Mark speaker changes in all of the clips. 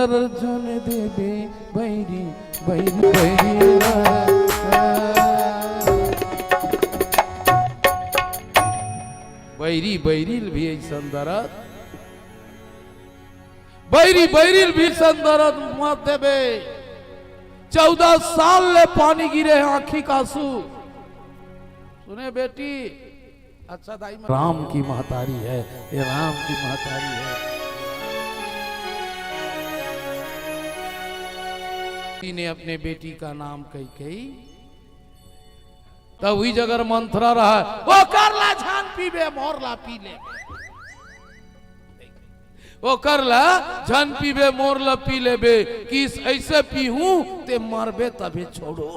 Speaker 1: दर्जन देवे बैरी बैरी बैरी बैरी बैरिल भी ऐसन दर्द बैरी बैरिल भी ऐसन दर्द मत देवे 14 साल ले पानी गिरे आंखी का आंसू सुने बेटी अच्छा दाई राम की महतारी है ये राम की महतारी है ने अपने बेटी का नाम कई तब हुई जगह मंत्रा रहा वो करला झान पीबे मोरला पी ले वो करला झान पीबे मोरला पी लेबे किस ऐसे पीहूं ते मरबे तभी छोड़ो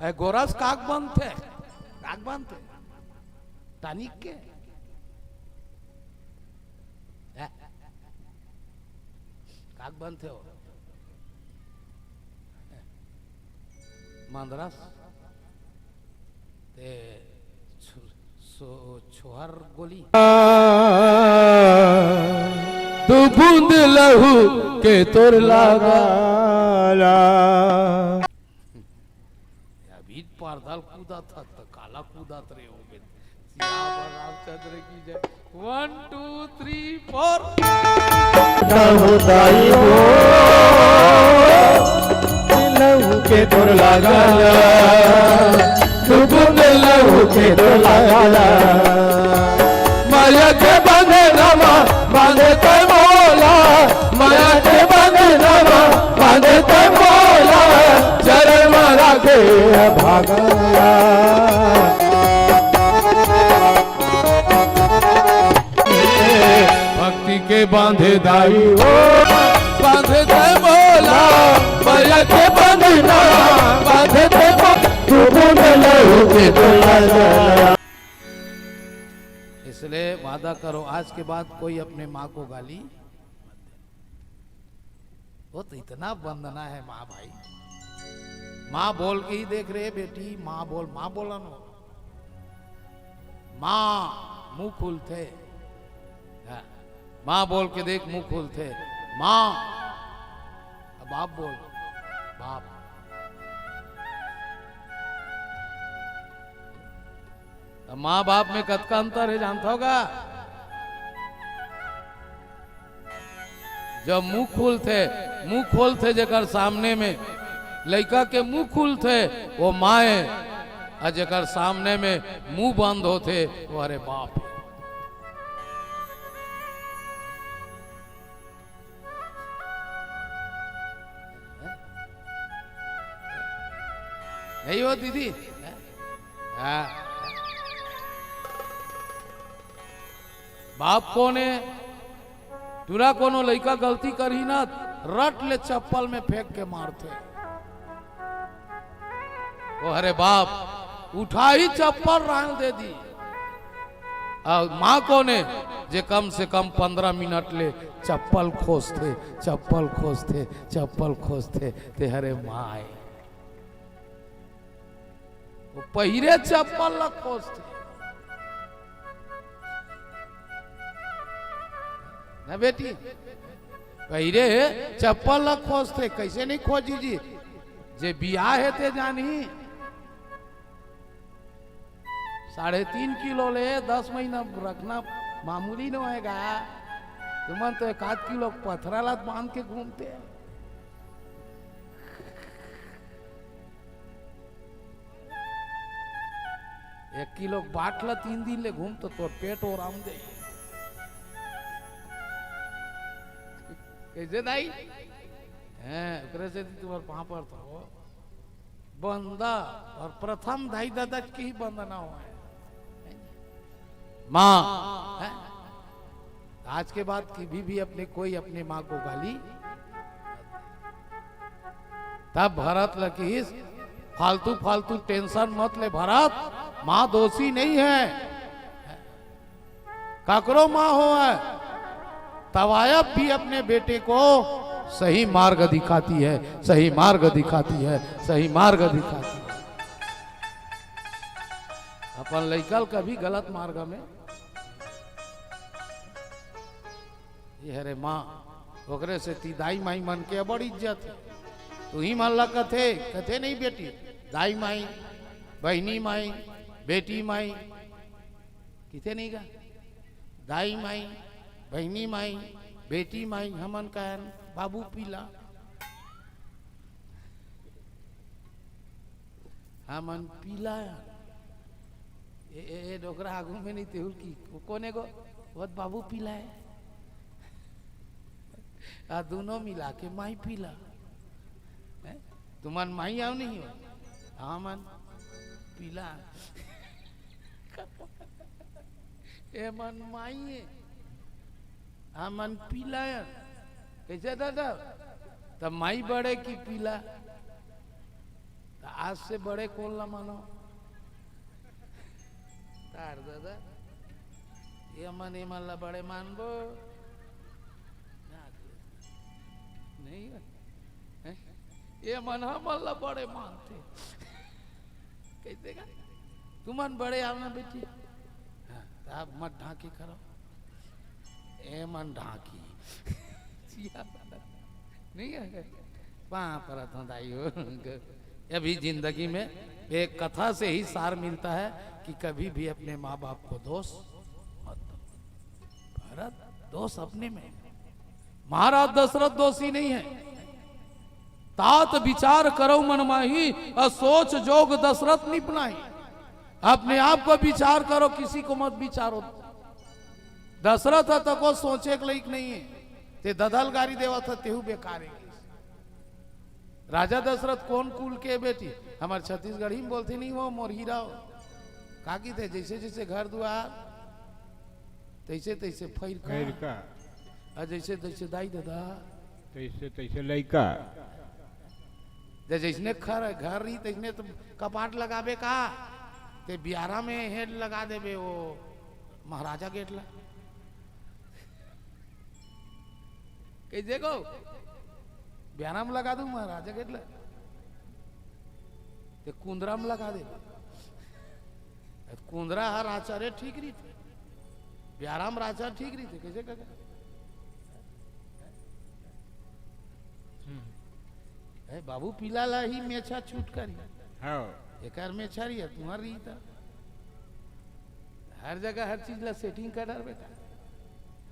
Speaker 1: ऐ गोरस काक बनते टानिक के काक बनते हो मांदरस ते छोहर गोली तू बूंद लहू के तोर लागा अभी पारदाल कूदा था तो काला कूदा रे हो गए रामचंद्र की जय 1 2 3 4
Speaker 2: दाई हो लहू के तोर लागा तू बूंद लहू के तोर लागा माया के बंधे नमा बांधे तो मोला माया के बंधे नमा बांधे तो मोला चरण मारा के भागा भक्ति के बांधे दाई हो बांधे तो मोला माया के बंधे नमा बांधे तो तू बूंद लहू के तोर लागा।
Speaker 1: इसलिए वादा करो आज के बाद कोई अपने माँ को गाली वो तो इतना वंदना है माँ भाई माँ बोल के ही देख रहे बेटी माँ बोला नो माँ मुंह खुलते माँ बोल के देख मुंह खुलते माँ बाप बोल बाप माँ बाप में कद का अंतर है जानता होगा जब मुंह खोलते जकर सामने में लड़का के मुंह खुलते वो माँ है और जकर सामने में मुंह बंद होते वो अरे बाप नहीं हो दीदी बाप कोने तुरा कोनो लड़का गलती करी ना रट ले चप्पल में फेंक के मारते ओ अरे बाप उठा ही चप्पल रान दे दी और माँ कोने जे कम से कम 15 मिनट ले चप्पल खोजते ते हरे माँ आए वो पहिरे चप्पल ल खोजते ना बेटी पहिरे चप्पल ल खोजते कैसे नहीं खोजी जी जे बियाह है ते जानी 3.5 किलो ले 10 महीना रखना मामूली न होएगा तुम तो 1 किलो पथरा बांध के घूमते हैं 1 किलो बाटला 3 दिन ले घूम तो तोर पेट और आम दे कैसे दाई हैं से तुम्हार वहां पर था वो बंदा और प्रथम दाई दादा की ही बंदना हुआ है माँ आज के बाद कभी भी अपने कोई अपने माँ को गाली तब भरत लकीस फालतू टेंशन मत ले भरत माँ दोषी नहीं है काकरो माँ हो है तवायब भी अपने बेटे को सही मार्ग दिखाती है सही मार्ग दिखाती है अपन लइकल कभी गलत मार्ग में ये रे माँ ओकरे से ती दाई माई मन के बड़ इज्जत है। तू ही मान ला कथे कथे नहीं बेटी, दाई माई बहनी माई बेटी माई किथे नहीं गा, दाई माई बहनी माई बेटी माई हमन कहन बाबू पीला, हमन पीला ए डोकरा आगू में नहीं तेहुल की कोने को बहुत बाबू पीला है आ दोनों मिला के माई पीला तुमन माई आओ नहीं हो हमन पीला ए मन माई है हमन पीला है कैसे दादा तब माई बड़े की पीला आज से बड़े कौन ला मानो तार दादा ये मन ये मन ला बड़े मानबो नहीं है ये मन हमन ला बड़े मानते कैसे का तुमन बड़े आवना बेटी आप मत ढांकी करो ए मन ढांकी नहीं है वहां पर दाई हो अभी जिंदगी में एक कथा से ही सार मिलता है कि कभी भी अपने माँ बाप को दोष मत दो। भरत दोष अपने में, महाराज दशरथ दोषी नहीं है। तात विचार करो मन माही और सोच जोग दशरथ निपनाई। अपने आप को विचार करो, किसी को मत विचारो। दशरथ तो को सोचे के लायक नहीं है, ते ददल गारी देवा था तेहू बेकार है। राजा दशरथ कौन कुल के बेटी हमारे छत्तीसगढ़ी में बोलते नहीं वो मोर हीरा काकी थे, जैसे जैसे घर द्वार तैसे तैसे फैर का और जैसे तैसे दाई दादा
Speaker 2: तैसे तैसे लड़का
Speaker 1: जैसने घर रही तैसने तो कपाट लगाबे का ते बियारा में हेड लगा देबे वो महाराजा गेट ला कैसे को बियारा में लगा दूं महाराजा गेट ला ते कुंदरा में लगा दे कुंदरा हर आचार्य ठीक रही थे बियारा में आचार्य ठीक रही थे कैसे का बाबू पीला ला ही मेछा छूट करी एक मेछा रही है तुम्हारी रही था हर जगह हर चीज ला सेटिंग कर बेटा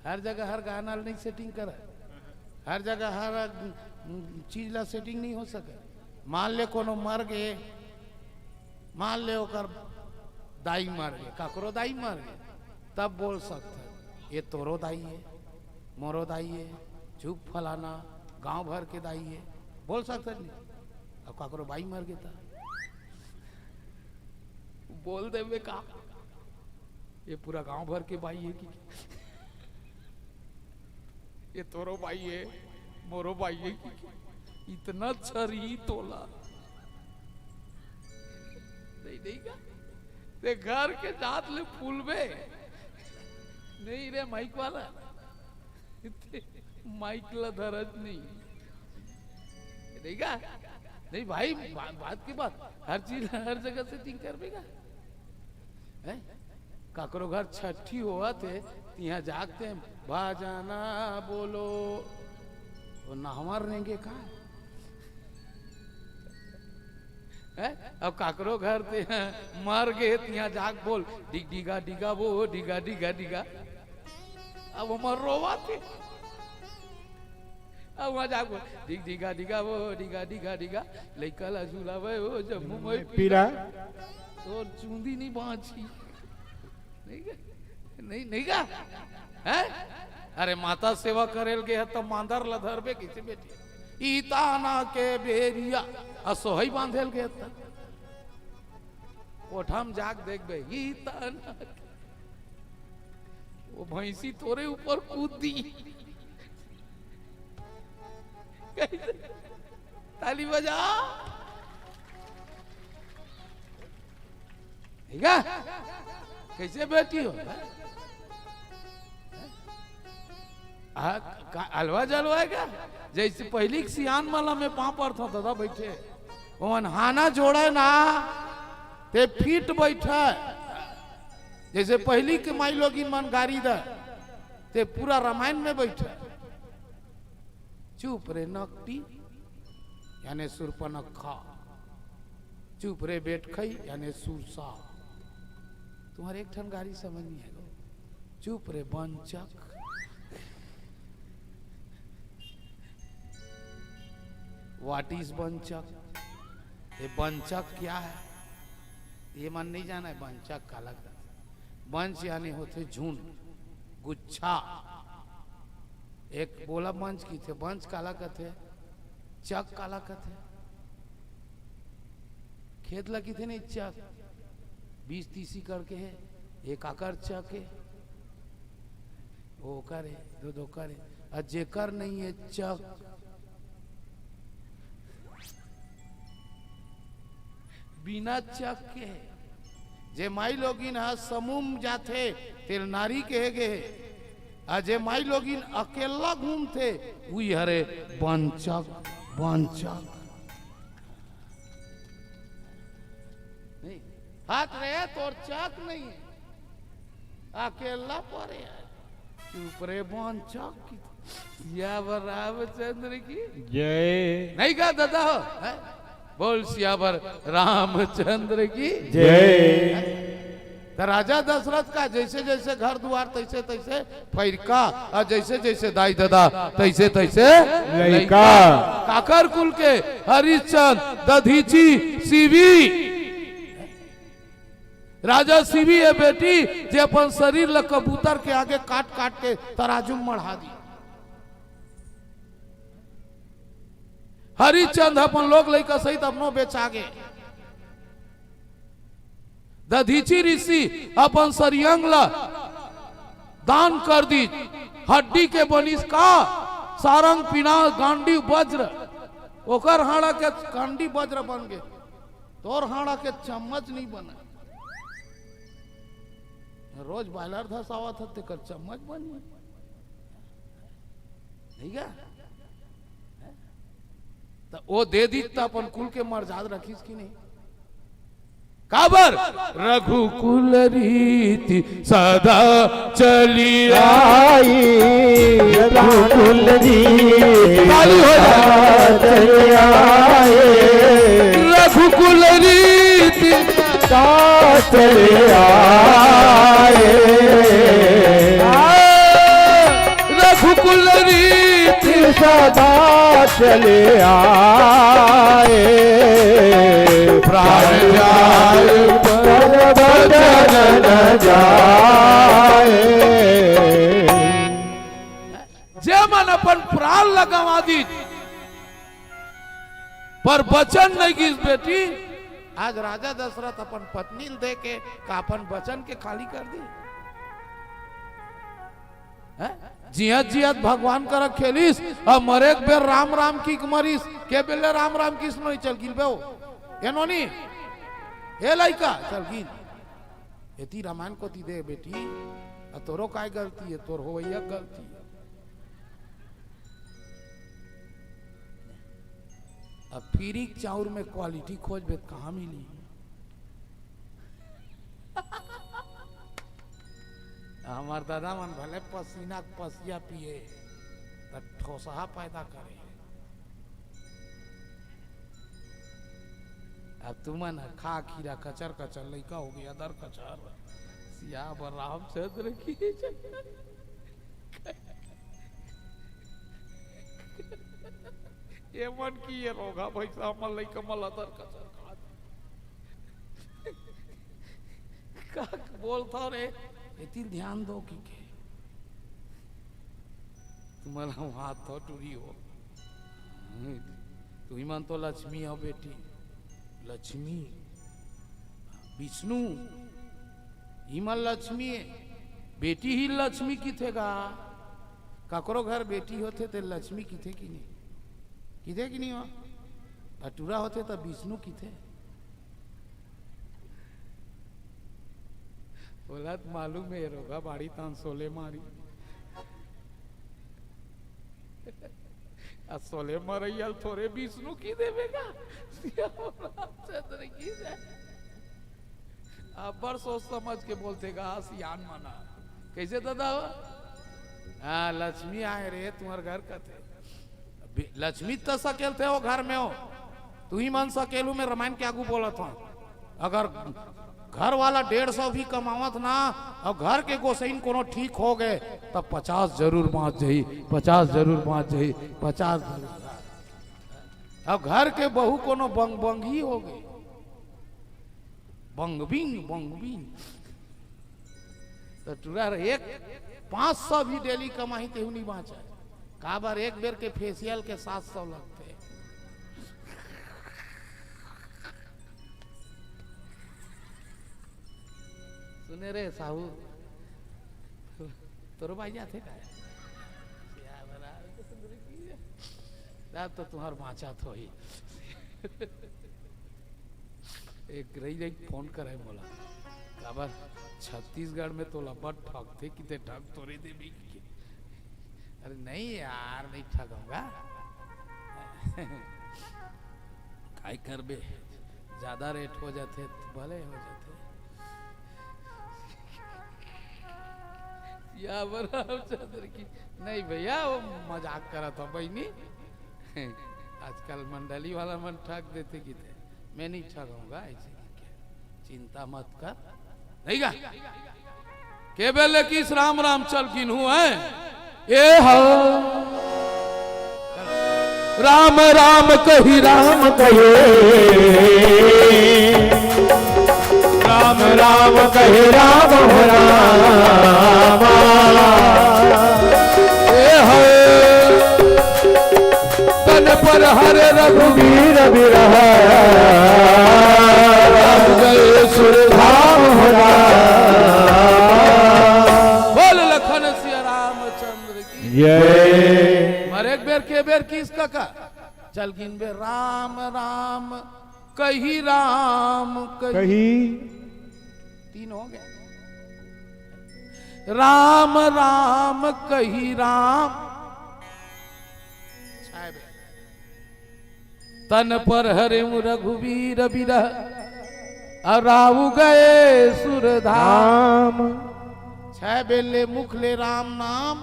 Speaker 1: हर जगह हर गाना नहीं सेटिंग कर हर जगह हर चीज ला सेटिंग नहीं हो सके मान ले कोनो मर गए मान ले ओकर दाई मर गए काकरो दाई मर गए तब बोल सकते ये तोरो दाई है मोरो दाई है झुक फलाना गांव भर के दाई है बोल सकते नहीं। अब काकरो बाई मर गया था बोल दे का ये पूरा गांव भर के बाई है कि ये तोरो बाई है मोरो बाई है कि इतना छरी तोला नहीं नहीं का ते घर के जात ले फूल में नहीं रे माइक वाला माइक ला धरत नहीं नहीं का नहीं भाई बात की बात हर चीज हर जगह से ठीक कर देगा काकरो घर छठी हुआ थे यहाँ जागते हैं बाजाना बोलो वो नहवा रहेंगे का अब काकरो घर थे मर गए यहाँ जाग बोल डिग डिगा डिगा वो डिगा डिगा डिगा अब हमार रोवा थे अब वहां जाग बोल डिग डिगा डिगा वो डिगा डिगा डिगा लइका ला झूलावे वो जम्मू में
Speaker 2: पीला
Speaker 1: तो चूंदी नहीं बांची नहीं नहीं का है अरे माता सेवा करेल गए तो मांदर लधरबे किसे बेटी ईताना के बेरिया असोहई बांधेल गए ओठम जाग देख बे ईताना वो भैंसी तोरे ऊपर कूद दी ताली बजा ठीक है कैसे बैठी हो अलवा जलवा है क्या जैसे पहली सियान माला में पांव पर था दादा बैठे वन हाना जोड़े ना ते फीट बैठे जैसे पहली के माई लोग मन गाड़ी दे ते पूरा रामायण में बैठे चुप रे नकटी यानी सुरपनखा, चुप रे बेटखई यानी सुरसा। तुम्हारे एक ठन गाड़ी समझ नहीं है। चुप रे बंचक, व्हाट इज बंचक? ये बंचक क्या है ये मन नहीं जाना है। बंचक का लगता बंच यानी होते झुंड, गुच्छा। एक बोला बंच की थे, बंच काला कथे, चक काला कथे। खेत लगी थे नहीं चक, 20-30 करके है, एक आकर चक है, वो करे दो करे, और जेकर नहीं है चक बिना चक के जे माई लोगिन हा समूह जाते तेल नारी कहे गे, जे माई लोगिन अकेला घूमते वही हरे बंचक। बंचक नहीं हाथ रहे तोर चक नहीं है, अकेला पड़े चुप रे बंचक की। या रामचंद्र की
Speaker 2: जय।
Speaker 1: नहीं कहा दादा हो है? बोल सियावर रामचंद्र की
Speaker 2: जय।
Speaker 1: तो राजा दशरथ का जैसे जैसे घर द्वार तैसे तैसे फैरका, और जैसे जैसे दाई दादा तैसे तैसे
Speaker 2: लइका।
Speaker 1: काकर कुल के हरिश्चंद्र, दधीची, सीवी। राजा सीवी है बेटी जे अपन शरीर ल कबूतर के आगे काट काट के तराजू में मढ़ा दी। हरिश्चंद्र अपन लोग लइका सहित अपनो बेचा गे। दधीची ऋषि अपन सरियंग ला दान कर दी। हड्डी के बनिस का सारंग पिना गांडी वज्र, ओकर हाड़ा के गांडी वज्र बन गए, तोर हाड़ा के चम्मच नहीं बना। रोज बायलर धसावा था तेकर चम्मच बन गए। ठीक है तो वो दे दी तो अपन कुल के मर्याद रखीस कि नहीं। काबर रघुकुल रीति सदा चली
Speaker 2: आई, रघुकुल रीति
Speaker 1: ताली हो जाए।
Speaker 2: चली आई,
Speaker 1: रघुकुल रीति
Speaker 2: सदा चली आई,
Speaker 1: रघुकुल रीति
Speaker 2: सदा चले आए। प्राण जाए पर बदन न जाए।
Speaker 1: जे मन अपन प्राण लगवा दी पर वचन नहीं की बेटी। आज राजा दशरथ अपन पत्नी दे के का अपन वचन के खाली कर दी। जियत जियत भगवान कर खेलिस और मरे बेर राम राम की मरीस के बेले राम राम की नहीं चल गिल बे एनो नी हे लइका चल गिल एती रामायण को ती दे बेटी। तोरो काय गलती है, तोर होवैया गलती है। अब फिरी चाउर में क्वालिटी खोज बे कहाँ मिली। हमार दादा मन भले पसीना पसिया पिए तो ठोसहा पैदा करे। अब तुमन खा खीरा कचर कचर लइका हो गया दर कचर सिया बर रामचंद्र की ये मन की ये रोगा भैसा मल लइका मल दर कचर का बोलता रे इतनी ध्यान दो कि के तुम्हारा हाथ तो टूरी हो। तू ही मन तो लक्ष्मी हो बेटी, लक्ष्मी विष्णु हिमल लक्ष्मी बेटी ही लक्ष्मी की थेगा। ककरो घर बेटी होते तो लक्ष्मी की थे कि नहीं, की थे कि नहीं हो। अटूरा होते तो विष्णु की थे। बोला मालूम है रोगा बाड़ी तान सोले मारी सोले मरैयल थोड़े विष्णु की देवेगा रामचंद्र की दे। अब बड़ सोच समझ के बोलतेगा सियान माना कैसे दादा हो। हाँ लक्ष्मी आए रे तुम्हारे घर का थे लक्ष्मी तो सकेल थे वो घर में हो, तू ही मन सकेलू में रामायण के आगू बोलत हूँ। अगर घर वाला 150 भी कमावत ना और घर के गोसैन कोनो ठीक हो गए तब 50 जरूर बाँच जाई, 50 जरूर बाँच जाई, 50 जरूर। अब घर के बहू कोनो बंग बंग ही हो गई, बंगबिंग बंगबिंग। तो तुरा एक 500 भी डेली कमाई तेहू नहीं बाँचा। का बार एक बेर के फेशियल के 700 लगते। सुने रे साहू तोरो भाई जाते का तो तुम्हार बाँचा तो ही। एक रही फोन करे बोला काबर छत्तीसगढ़ में तो लपट ठगते कितने ठग तोरे दे भी। अरे नहीं यार नहीं ठगूंगा। काय करबे ज्यादा रेट हो जाते तो भले हो जाते। या रामचंद्र की नहीं भैया वो मजाक करा था बहनी। आजकल मंडली वाला मन ठग देते कितने, मैं नहीं ठगूंगा ऐसे चिंता मत कर। नहीं गा के बेले किस राम राम चल किन्हू है ये हो राम राम कही राम कहे,
Speaker 2: राम राम कहे राम हो राम।
Speaker 1: ये हो तन पर हरे रघुवीर
Speaker 2: विरह राम गए सुरधाम हो राम।
Speaker 1: बोल लखन सिया रामचंद्र की
Speaker 2: जय।
Speaker 1: मर एक बेर के बेर किस का चल गिन बे राम राम कही राम
Speaker 2: कही
Speaker 1: 3 हो गए। राम राम कही राम तन पर हरे रघुवीर विरह अराऊ गए सुरधाम। 6 बेले मुख ले राम नाम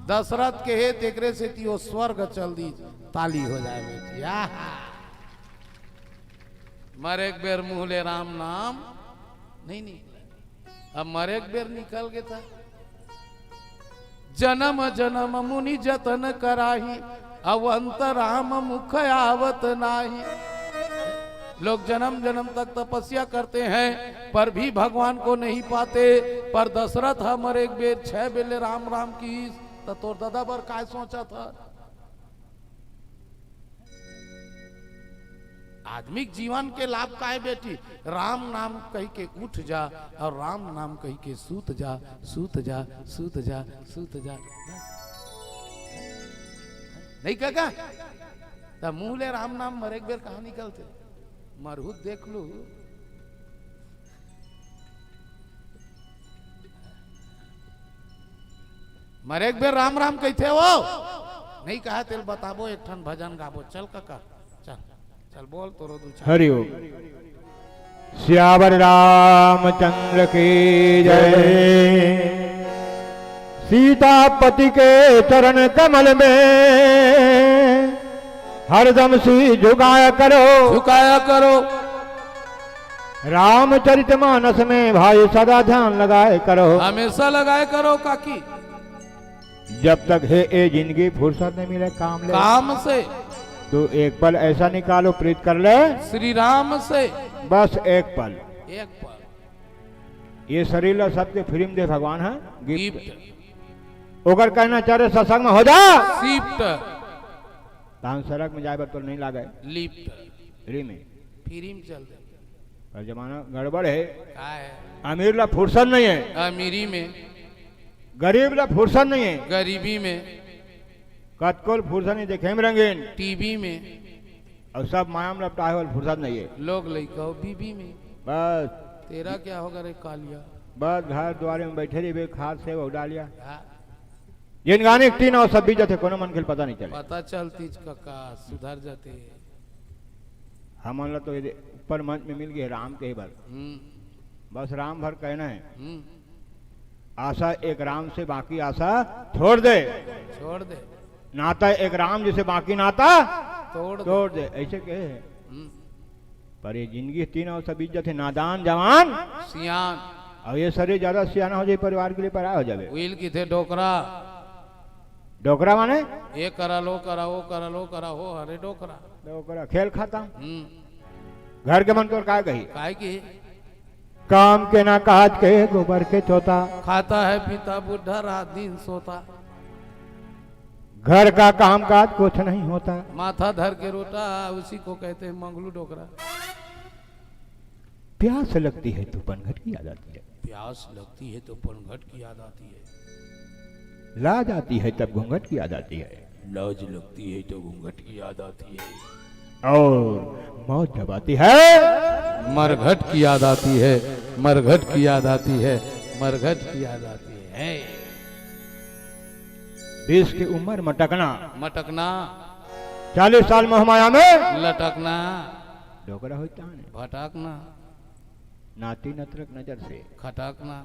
Speaker 1: दशरथ के हे तेकरे से तियो स्वर्ग चल दी ताली हो जाए बेटी। मर एक बेर मुँह ले राम नाम नहीं निकला। अब मर एक बेर निकल गया था। जन्म जन्म मुनि जतन कराही अवंत राम मुख आवत नाही। लोग जन्म जन्म तक तपस्या करते हैं पर भी भगवान को नहीं पाते। पर दशरथ हमर एक बेर 6 बेले राम राम की तो तोर दादा बर काय सोचा था। आदमिक जीवन के लाभ का है बेटी। राम नाम कही के उठ जा और राम नाम कही के सूत जा सूत जा सूत जा सूत जा। नहीं कहा तो मुँह ले राम नाम मर एक बेर कहा निकलते मरहुत देख लू। मर एक बेर राम राम कहते हो नहीं कहा तेल बताबो एक ठन भजन गाबो। चल काका चल चल बोल तोरो दू
Speaker 2: हरि ओम। श्यावर रामचंद्र की जय। सीतापति के चरण कमल में हरदम सी झुकाया करो
Speaker 1: झुकाया करो।
Speaker 2: रामचरितमानस में भाई सदा ध्यान लगाए करो।
Speaker 1: हमेशा लगाए करो काकी।
Speaker 2: जब तक है ये जिंदगी फुर्सत नहीं मिले काम ले
Speaker 1: काम से
Speaker 2: तो एक पल ऐसा निकालो प्रीत कर ले
Speaker 1: श्री राम से।
Speaker 2: बस एक पल
Speaker 1: एक पल
Speaker 2: ये शरीर ला सबके फ्री में दे भगवान है
Speaker 1: गिफ्ट।
Speaker 2: ओकर कहना चाहे सत्संग में हो जा
Speaker 1: शिफ्ट
Speaker 2: तान सड़क में जाए तो नहीं लागे
Speaker 1: लिफ्ट
Speaker 2: फ्री में
Speaker 1: चल दे।
Speaker 2: पर जमाना गड़बड़ है।
Speaker 1: का है
Speaker 2: अमीर ला फुर्सत नहीं है,
Speaker 1: अमीरी में
Speaker 2: गरीब ला फुर्सत नहीं है,
Speaker 1: गरीबी में
Speaker 2: कतकोल फुर्सत नहीं देखे में रंगीन
Speaker 1: टीवी में
Speaker 2: और सब माया में लपटा है फुर्सत नहीं है।
Speaker 1: लोग लइका बीबी में।
Speaker 2: बस
Speaker 1: तेरा क्या होगा रे कालिया।
Speaker 2: बस घर द्वारे में बैठे रही खाद से वो डालिया
Speaker 1: हाँ,
Speaker 2: जिन गाने 3 और सब बीजते कोनो मन खेल पता नहीं चले।
Speaker 1: पता चलती काका सुधर जाते।
Speaker 2: हम तो ऊपर मंच में मिल गए राम के ही भर बस राम भर कहना है। आशा एक राम से बाकी आशा छोड़ दे।
Speaker 1: छोड़ दे
Speaker 2: नाता एक राम जैसे बाकी नाता
Speaker 1: तोड़ दे।
Speaker 2: तोड़ दे, ऐसे कहे है।
Speaker 1: हम्म,
Speaker 2: पर ये जिंदगी तीन और सब इज्जत है, नादान जवान
Speaker 1: सियान
Speaker 2: और ये सरे ज्यादा सियाना हो जाए परिवार के लिए पराया हो जाए।
Speaker 1: व्हील की थे डोकरा,
Speaker 2: डोकरा माने
Speaker 1: ये करा लो करा वो करा लो करा हो, अरे डोकरा।
Speaker 2: डोकरा खेल खाता
Speaker 1: हम्म,
Speaker 2: घर के मन तो काय कही,
Speaker 1: काय की
Speaker 2: काम के ना काज के गोबर के चोता,
Speaker 1: खाता है पिता बुढ़ा रात दिन सोता,
Speaker 2: घर का काम काज कुछ नहीं होता।
Speaker 1: माथा धर के रोटा, उसी को कहते हैं मंगलू डोकरा।
Speaker 2: प्यास लगती है तो पनघट की याद आती है,
Speaker 1: प्यास लगती है तो पनघट की याद आती है,
Speaker 2: लाज आती है तब घूंघट की याद आती है,
Speaker 1: लौज लगती है तो घूंघट की याद आती है,
Speaker 2: और मौत जब आती है
Speaker 1: मरघट की याद आती है, मरघट की याद आती है, मरघट की याद आती है।
Speaker 2: 20 की उम्र मटकना,
Speaker 1: मटकना
Speaker 2: 40 साल मोहमाया में
Speaker 1: लटकना,
Speaker 2: डोकरा होता है,
Speaker 1: भटकना
Speaker 2: नाती नत्रक नजर से,
Speaker 1: खटकना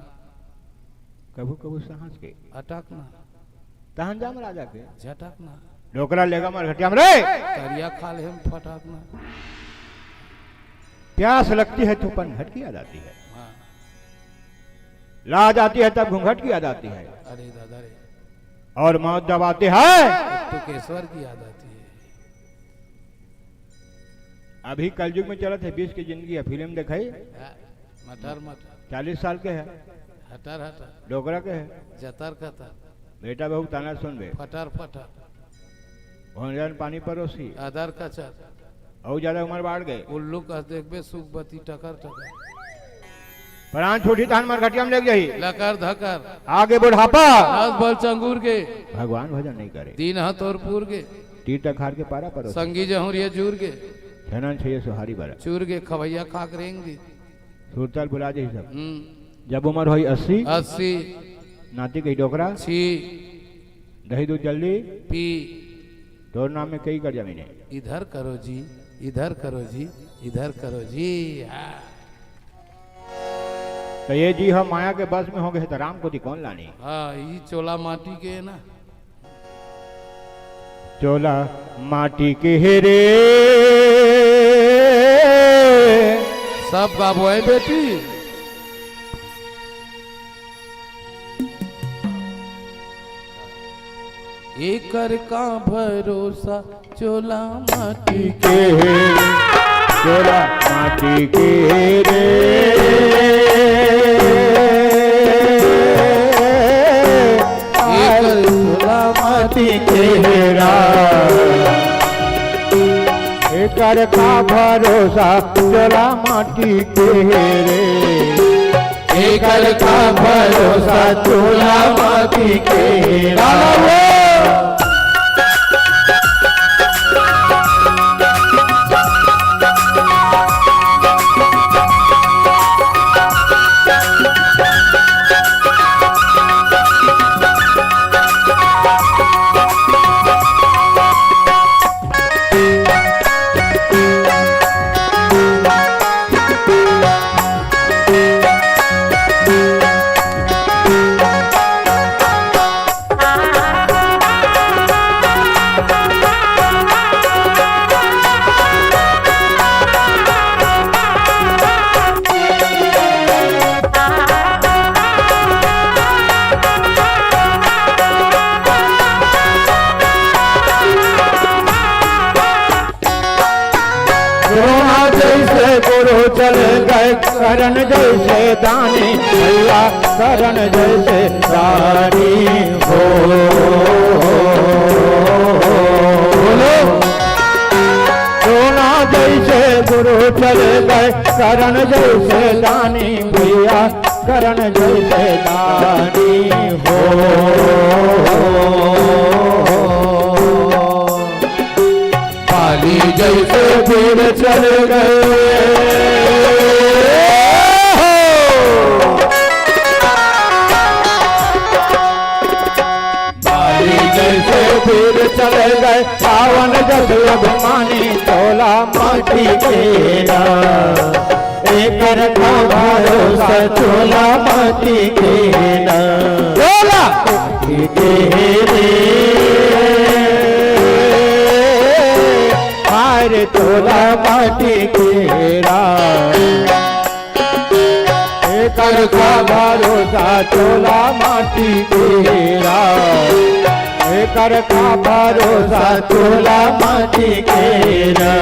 Speaker 2: कभू कभू साहस के,
Speaker 1: अटकना
Speaker 2: तहन जाम राजा के,
Speaker 1: झटकना
Speaker 2: डोकरा लेगा मर घटिया में रे।
Speaker 1: करिया खा ले हम फटकना।
Speaker 2: प्यास लगती है तो पनघट की याद आती है,
Speaker 1: हाँ,
Speaker 2: लाज आती है तब घूंघट की याद आती है,
Speaker 1: अरे दादा रे,
Speaker 2: और मौत जब आती है
Speaker 1: तो केसवर की याद आती है।
Speaker 2: अभी कलयुग में चलत है 20 की जिंदगी है, फिल्म दिखाई
Speaker 1: हाँ, मटर मटर
Speaker 2: 40 साल के है,
Speaker 1: हटर हटर
Speaker 2: डोकरा के है,
Speaker 1: जतर कतर
Speaker 2: बेटा बहू ताना सुन बे,
Speaker 1: फटर फटर
Speaker 2: भोजन पानी परोसी,
Speaker 1: अदर कचर
Speaker 2: और ज्यादा उम्र बाढ़ गए,
Speaker 1: उल्लू का देखबे सुखबती टकर टकर
Speaker 2: प्राण छोटी तहन मर घटिया में लग जाही,
Speaker 1: लकर धकर
Speaker 2: आगे बुढ़ापा
Speaker 1: रस बल चंगूर के
Speaker 2: भगवान भजन नहीं करे,
Speaker 1: दीन हथौरपुर के
Speaker 2: तीर तखार के पारा परोसी,
Speaker 1: संगी जहुरिया जूर के
Speaker 2: छनन छे सुहारी बरा,
Speaker 1: चूर के खवैया खाक रेंगी।
Speaker 2: सुरताल बुला दे सब। जब उम्र हुई 80
Speaker 1: अस्सी
Speaker 2: नाती कही डोकरा
Speaker 1: छी
Speaker 2: दही दूध जल्दी
Speaker 1: पी
Speaker 2: तोर नाम में कई कर जमीने,
Speaker 1: इधर करो जी, इधर करो जी, इधर करो जी। हाँ।
Speaker 2: तो ये जी हम माया के बस में हो गए तो राम को दी कौन लानी,
Speaker 1: हाँ, ये चोला माटी के है ना,
Speaker 2: चोला माटी के हेरे
Speaker 1: सब गाबो है बेटी। एकर का भरोसा चोला माटी
Speaker 2: के चोला माटी के हेरे,
Speaker 1: एकर चोला
Speaker 2: माटी के हेरा, एकर का भरोसा चोला माटी के हेरे,
Speaker 1: एकर का
Speaker 2: भरोसा चोला माटी के हेरा। चल गए करण जैसे दानी भैया, करण जैसे दानी हो, बोलो सोना जैसे गुरु चल गए करण जैसे दानी भैया, करण जैसे दानी हो। पाली जैसे फिर चल गए, फिर चले गए पावन जब अभिमानी चोला माटी केरा, एक रखा भरोसा चोला माटी केरा, चोला माटी केरे। चोला माटी केरा कर का भरोसा चोला माटी केरा कर का भरोसा चोला माटी केरा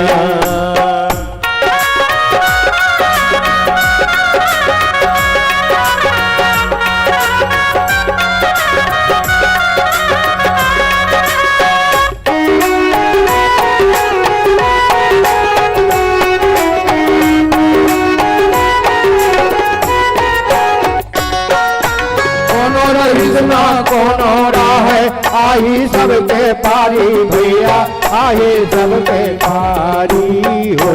Speaker 2: ना कोनो है आई सबके पारी भैया आई सबके पारी हो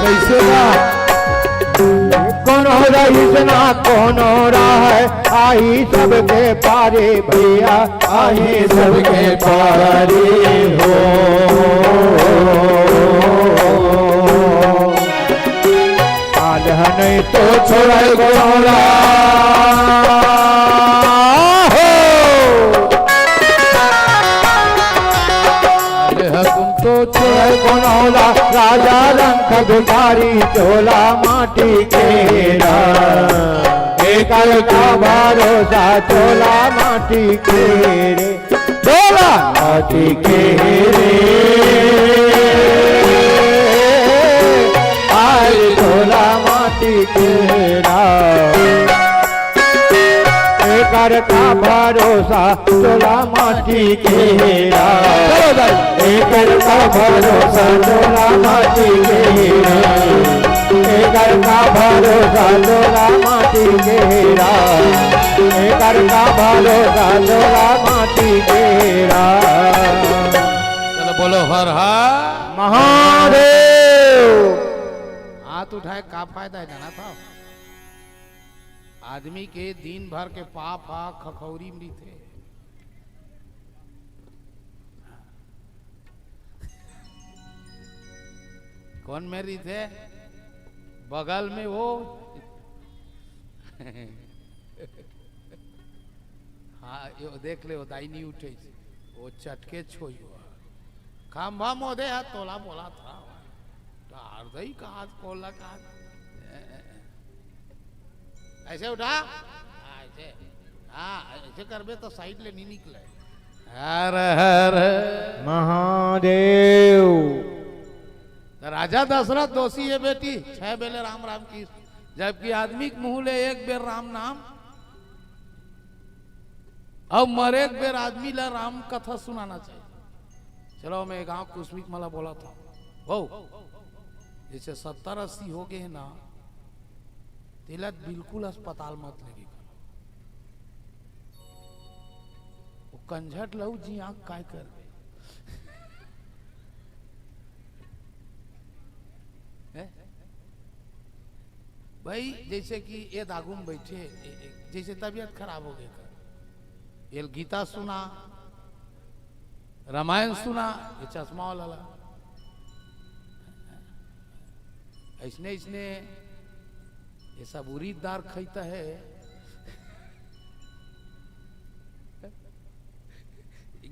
Speaker 2: कैसे ना कोनो रईस ना कोनो है आई सबके पारी भैया आई सबके पारी हो नहीं तो छोड़ा गोला तुम तो छोड़ गोला राजा रंग भिखारी चोला माटी केरा एक का भरोसा चोला माटी केरे चोला माटी केरे चोला माटी केरा कर का भरोसा चोला माटी केरा कर का भरोसा चोला माटी केरा कर का भरोसा चोला माटी केरा कर का भरोसा चोला माटी केरा
Speaker 1: चलो बोलो हर हर
Speaker 2: महादेव।
Speaker 1: हाथ उठाए का फायदा है जाना था आदमी के दिन भर के पाप खखौरी मृत है कौन मेरी थे बगल में वो हाँ यो देख ले वो दाई नहीं उठे वो चटके छोयो खाम्भा मोदे हाथ तोला बोला था हृदय का हाथ खोला का ऐसे उठा ऐसे हाँ ऐसे करबे तो साइड ले नहीं निकले हर हर
Speaker 2: महादेव।
Speaker 1: राजा दशरथ दोषी है बेटी 6 बेले राम राम की जबकि आदमी के मुंह ले 1 बेर राम नाम अब मरे 1 बेर आदमी ला राम कथा सुनाना चाहिए। चलो मैं गांव कुसमिक मला बोला था वो जैसे 70-80 हो गए ना तिलक बिल्कुल अस्पताल मत लगे वो कंझट लऊ जी आंख काय कर भाई जैसे कि ये दागुम बैठे जैसे तबीयत खराब हो गई ये गीता सुना रामायण सुना ये चश्मा वाला इसने इसने ये सब उरीदार खाता है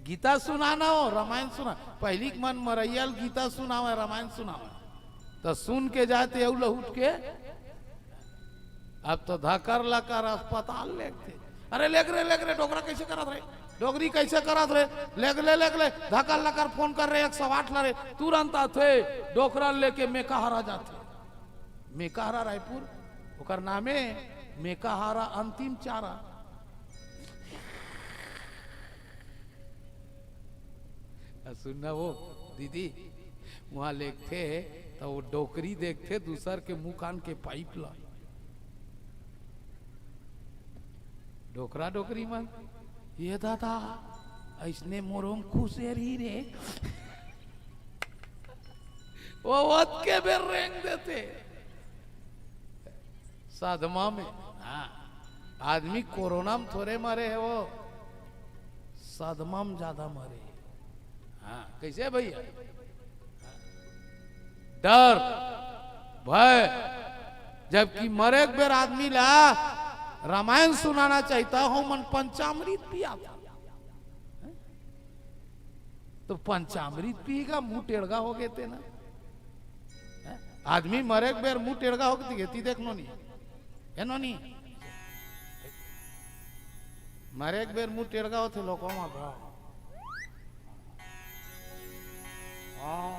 Speaker 1: गीता सुनाना हो रामायण सुना पहली मन मरैयल गीता सुनावे रामायण सुनावे तो सुन के जाते उठ के अब तो धकर लकर अस्पताल लेते अरे लेक रे डोगरा कैसे करत रहे डोगरी कैसे करत रहे लेक ले धकर लकर फोन कर रहे 108 ला रे तुरंत आते डोकरा लेके मेकाहारा जाते मेकाहारा रायपुर ओकर नामे मेकाहारा अंतिम चारा सुनना वो दीदी वहां लेखते तो वो डोकरी देखते दूसर के मुंह कान के पाइप ला डोकरा डोकरी मन ये दादा ऐसने मोरोम खुशेर ही रे वो वत के बेर रेंग देते साधमा में हाँ आदमी कोरोना में थोड़े मरे है वो साधमा में ज्यादा मरे हाँ कैसे भैया डर भय जबकि मरे एक बेर आदमी ला रामायण सुनाना चाहता हूं मन पंचामृत पिया तो पंचामृत पिएगा मुंह टेढ़गा हो गए थे ना। हैं? आदमी मरे एक बेर मुंह टेढ़गा हो गई थी देख नो नहीं है नो नहीं मरे एक बेर मुंह टेढ़गा होते लोगों में हाँ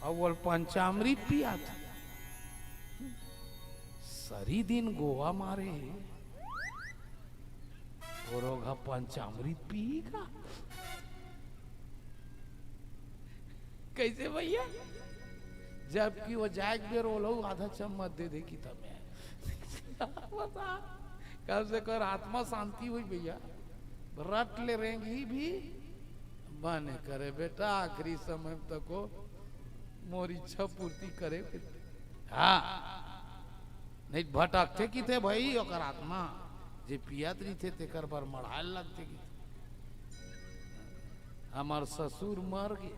Speaker 1: अब वो पंचामृत पिया था सरी दिन गोवा मारे और पंचामृत पिएगा कैसे भैया जबकि वो जाग बेर वो लोग आधा चम्मच दे दे की तब कब से कर आत्मा शांति हुई भैया रट ले रहेंगी भी बने करे बेटा आखिरी समय तक को मोर इच्छा पूर्ति करे हाँ नहीं भटकते की थे भाई और आत्मा जे पियात रही थे तेकर पर मढ़ाल लगते की हमार ससुर मर गए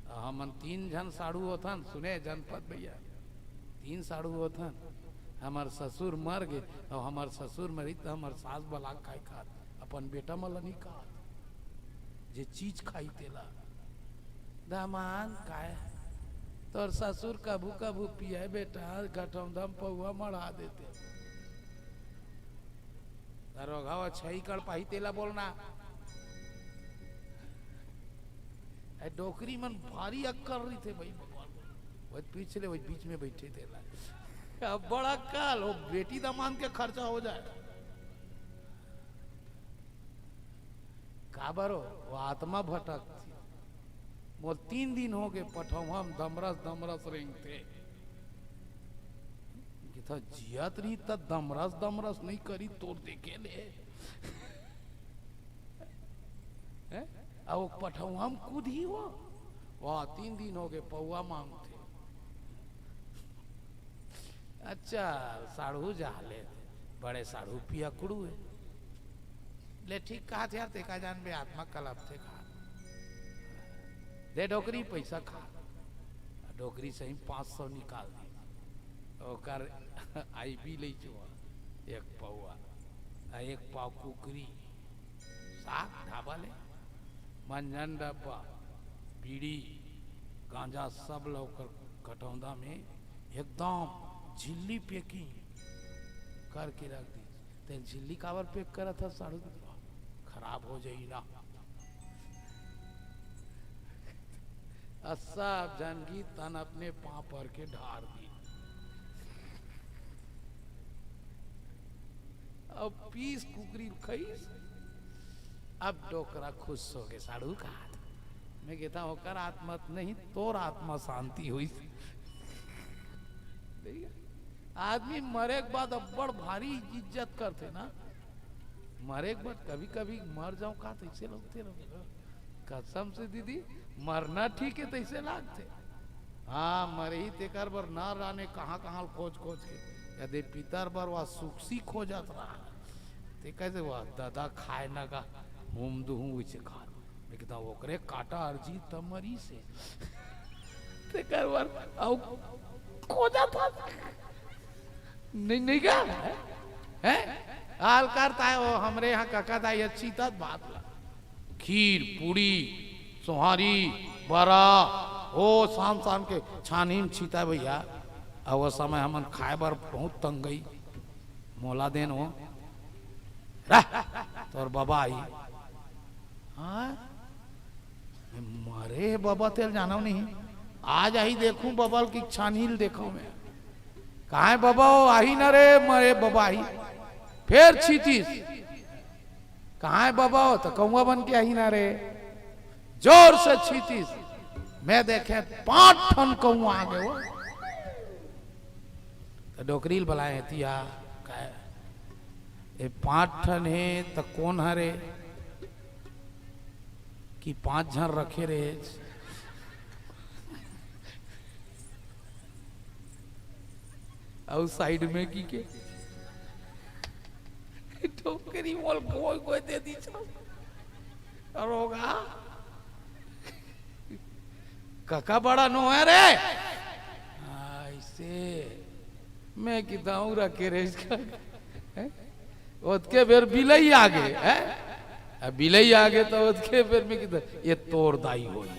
Speaker 1: हमन 3 जन साड़ू होथन सुने जनपद भैया 3 साड़ू होथन हमार ससुर मर गए और हमार ससुर मरी तो हमार सास बला खाई खात अपन बेटा मला नहीं खात जे चीज खाई तेला दामान काय तोर ससुर कभू कभू पिए बेटा घटम दम पौआ मढ़ा देते रोगावा छई कर पाही तेला बोलना डोकरी मन भारी अक्कर रही थे भाई वो पिछले वही बीच में बैठे थे अब बड़ा काल हो बेटी दामान के खर्चा हो जाए काबरो वो आत्मा भटक थी वो 3 दिन हो गए पठौ हम दमरस रेंग थे था जियात रही त दमरस नहीं करी तोड़ देखे ले अब पठौ हम खुद ही हुआ वह 3 दिन हो गए पौआ मांगते अच्छा साढ़ू जाले बड़े साढ़ू पिया कुड़ू है ले ठीक कहा थे यार देखा जान बे आत्मा कलब थे खा दे डोकरी पैसा खा डोकरी से ही 500 निकाल दी और आई भी ले चुआ 1 पौआ 1 पाव कुकरी साग ढाबा ले मंजन डब्बा बीड़ी गांजा सब लौकर कटौंदा में एकदम झिल्ली पैकिंग करके रख दी तेल झिल्ली कावर पैक करा था साढ़ू खराब हो जाई ना सब जानगी तन अपने पांव पर के ढार दी अब 20 कुकरी खईस अब डोकरा खुश हो गए साढ़ू का मैं कहता होकर आत्मा नहीं तोर आत्मा शांति हुई आदमी मरे के बाद अब बड़ भारी इज्जत करते ना मरे के बाद कभी कभी मर जाऊं का तैसे लगते रहो कसम से दीदी मरना ठीक है तैसे लागते हाँ मरे ही तेकर बर ना राने कहाँ कहाँ खोज खोज के यदि पितर बर वह सुखसी खोजत रहा ते कैसे वह दादा खाए ना का मुम दुहू वैसे खा मैं कहता ओकरे काटा अर्जी तमरी से तेकर बर औ खोजा था नहीं क्या है हाल करता है वो हमरे यहाँ काका दाई अच्छी तक बात ला खीर पूड़ी सोहारी बड़ा ओ शाम के छानी में छीता भैया अब वो समय हमन खाए बर बहुत तंग गई मोला देन हो तोर बाबा आई हाँ मारे बाबा तेल जाना नहीं आज आई देखूं बबल की छानील देखो मैं कहा है बाबा आई ना रे मरे बाबा आई फिर छीतीस कहा है बाबा तो कौआ बन के आई ना रे जोर से छीतीस मैं देखे 5 टन कौआ आ गए वो तो डोकरील बुलाए तिया ये 5 टन है तो कौन हरे कि 5 जन रखे रहे और साइड में की के टोकरी मोल कोई दे दी और होगा काका बड़ा नो है रे ऐसे मैं किता हूँ रखे रे इसका उसके बेर बिलई आ गए अब बिलई आगे तो उसके फिर में किधर ये तोड़ दाई होई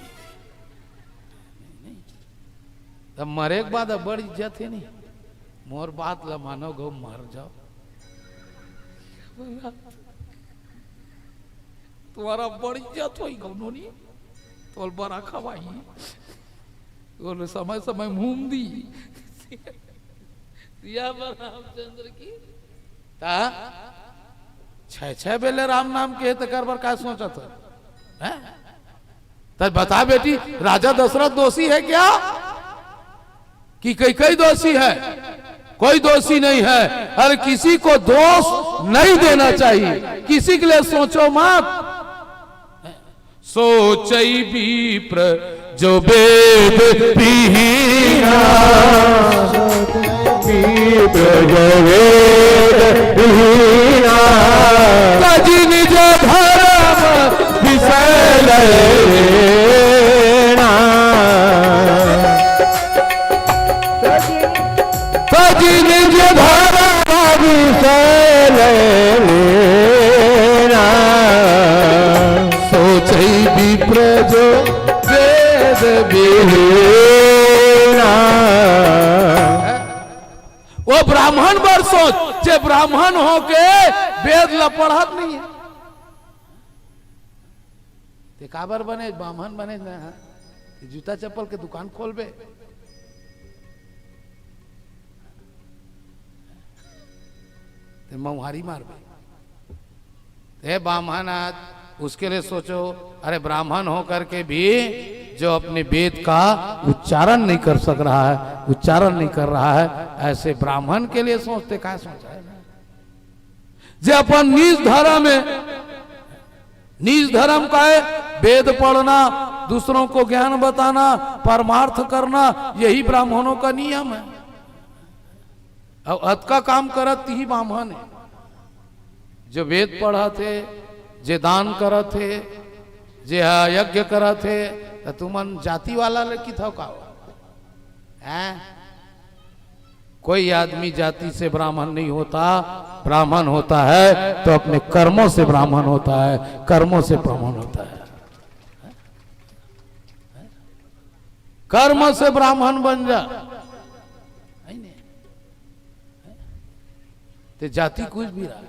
Speaker 1: तब मरे के बाद अब बड़ी इज्जत है नहीं मोर बात ला मानो गो मर जाओ तुम्हारा बड़ी इज्जत होई गौनो नहीं तो बड़ा खवाई बोले समय समय मुंह दी दिया रामचंद्र की ता छह बेले राम नाम के तो कर का सोचा था तब बता बेटी राजा दशरथ दोषी है क्या कि कई दोषी है कोई दोषी नहीं है हर किसी को दोष नहीं देना चाहिए किसी के लिए सोचो मत सोचई विप्र जो वेद विहीना तजी निज धर्म विषय लेना तजी निज धर्म विषय लेना सोचई विप्र जो वेद विहीना वो ब्राह्मण बर सोच जे ब्राह्मण हो के वेद ला पढ़त नहीं है ते काबर बने ब्राह्मण बने ना जूता चप्पल के दुकान खोलबे ते मौहारी मारबे ते ब्राह्मण उसके लिए सोचो अरे ब्राह्मण हो करके भी जो अपने वेद का उच्चारण नहीं कर सक रहा है उच्चारण नहीं कर रहा है ऐसे ब्राह्मण के लिए सोचते क्या सोचा है जो अपन निज धर्म का है वेद पढ़ना दूसरों को ज्ञान बताना परमार्थ करना यही ब्राह्मणों का नियम है और अत का काम करत ही ब्राह्मण है जो वेद पढ़ा थे जे दान करत थे जे यज्ञ करत थे तो तुमन जाति वाला लड़की था का हैं कोई आदमी जाति से ब्राह्मण नहीं होता ब्राह्मण होता है तो अपने कर्मों से ब्राह्मण होता है कर्मों से ब्राह्मण होता है कर्म से ब्राह्मण बन जा ते जाति कुछ भी रहा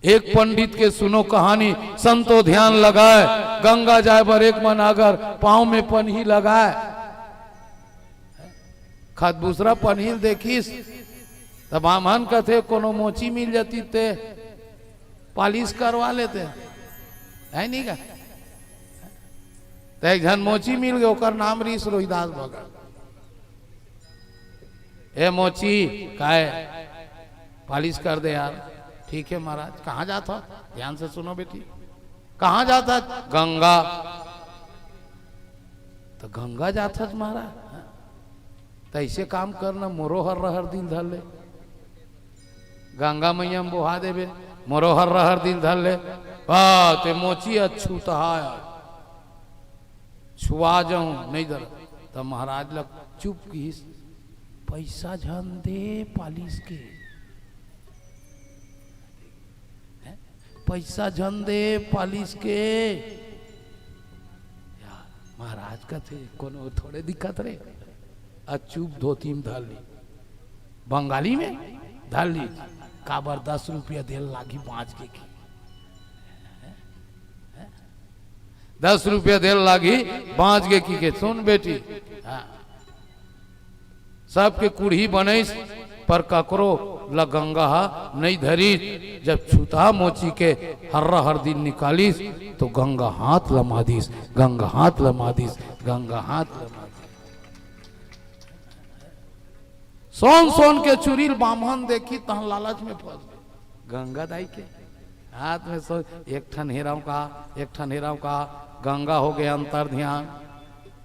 Speaker 1: एक पंडित के सुनो कहानी संतो ध्यान लगाए गंगा जाए पर एक मन अगर पांव में पन्ही लगाए खाद दूसरा पन्ही देखिस तब ब्राह्मण कहते कोनो मोची मिल जाती ते पालिश करवा लेते है नहीं का एक जन मोची मिल गए ओकर नाम रीस रोहिदास भगत ए मोची काहे पालिश कर दे यार ठीक है महाराज कहाँ जाता ध्यान से सुनो बेटी कहाँ जाता गंगा तो गंगा जाता महाराज तो ऐसे काम करना मोरो हर दिन धर ले गंगा मैया में बोहा देवे मोरो हर दिन धर ले ते मोची अच्छू तहाया छुआ जाऊं नहीं धर तो महाराज लग चुप की पैसा झन दे पालिश के पैसा झन दे पालिश के महाराज का थे कोनो थोड़े दिक्कत रे अचूप धोती में धर ली बंगाली में धर ली काबर 10 रुपया देल लागी 5 के 10 रुपया देल लागी 5 के सुन बेटी सबके कुड़ी बनैस पर ककरो लगंगा नहीं धरी जब छूता मोची के हर दिन निकालिस तो गंगा हाथ लमादिस गंगा हाथ लमादिस गंगा हाथ लमादिस सोन के चुरील ब्राह्मण देखी तह लालच में फंस गए गंगा दाई के हाथ में सो एक ठन हेराव का गंगा हो गए अंतर ध्यान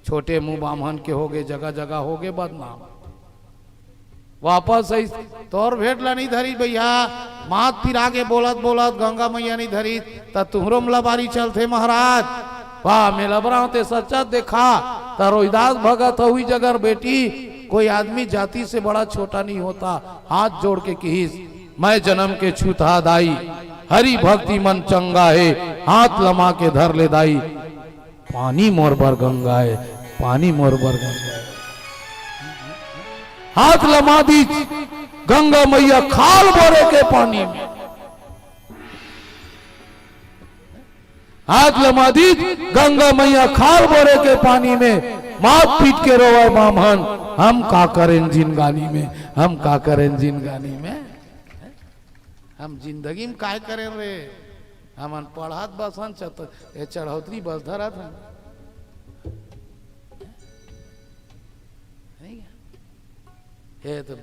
Speaker 1: छोटे मुंह ब्राह्मण के हो गए जगह जगह हो गए बदनाम वापस तोर भेट ला नहीं धरी भैया मात फिर आगे बोलत गंगा मैया नहीं धरी ता तुहरो मलाबारी चलते महाराज वाह मेलबरा होते सच्चा देखा ता रोहिदास भगत हुई जगह बेटी कोई आदमी जाति से बड़ा छोटा नहीं होता हाथ जोड़ के कहिस मैं जन्म के छूता दाई हरि भक्ति मन चंगा है हाथ लमा के धर ले दाई, पानी मोर बर गंगाए, पानी मोर बर गंगाए। हाथ लमा दी गंगा मैया खाल बोरे के पानी में, हाथ लमा दी गंगा मैया खाल बोरे के पानी में। माथ पीट के रोवा बामन, हम का करें जिनगानी में, हम का करें जिनगानी में। हम जिंदगी में काय करें रे, हमन पढ़ात बसन चढ़ौतरी बस धरत हम। ये तो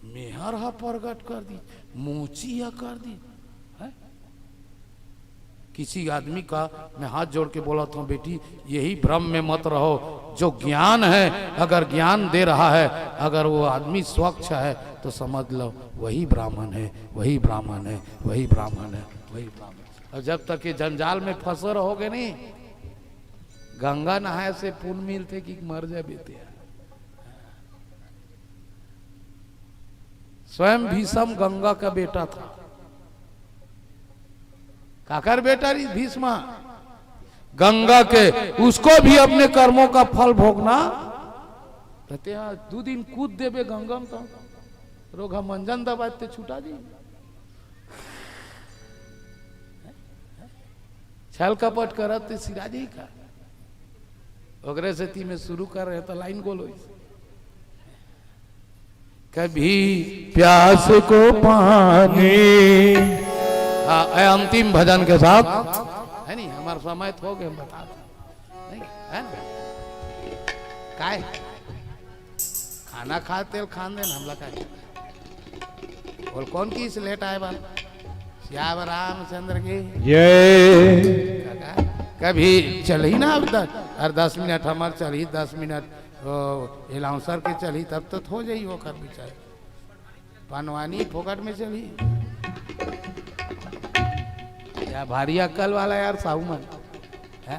Speaker 1: मेहर हा प्रगट कर दी, मोची हा कर दी है? किसी आदमी का मैं हाथ जोड़ के बोला था, बेटी यही भ्रम में मत रहो, जो ज्ञान है अगर ज्ञान दे रहा है, अगर वो आदमी स्वच्छ है तो समझ लो वही ब्राह्मण है, वही ब्राह्मण है, वही ब्राह्मण है, वही ब्राह्मण। और जब तक ये जंजाल में फंसे रहोगे नहीं, गंगा नहाए से पुण्य मिलते कि मर जाए बेटे। स्वयं भीष्म गंगा का बेटा था, काकर बेटा भीष्मा गंगा के, उसको भी अपने कर्मों का फल भोगना रहते हैं। 2 दिन कूद देवे गंगा में तो रोगा मंजन दबाते छूटा जी। छल कपट करते सिरा जी का ओकरे से ती में शुरू कर रहे तो लाइन बोलो। कभी प्यास को पानी, अंतिम भजन के साथ है नहीं, हमारा समय हो गए हम बता नहीं है ना। काय खाना खाते खान देना हमला काय बोल कौन की लेट आए बाल श्याम रामचंद्र की
Speaker 2: ये
Speaker 1: कभी चली ना अब 10 मिनट हमारे चली 10 मिनट एलाउंसर के चली तब तो हो जाई वो कर बेचारे पनवानी फोकट में चली या भारी अक्कल वाला यार साहू मन है।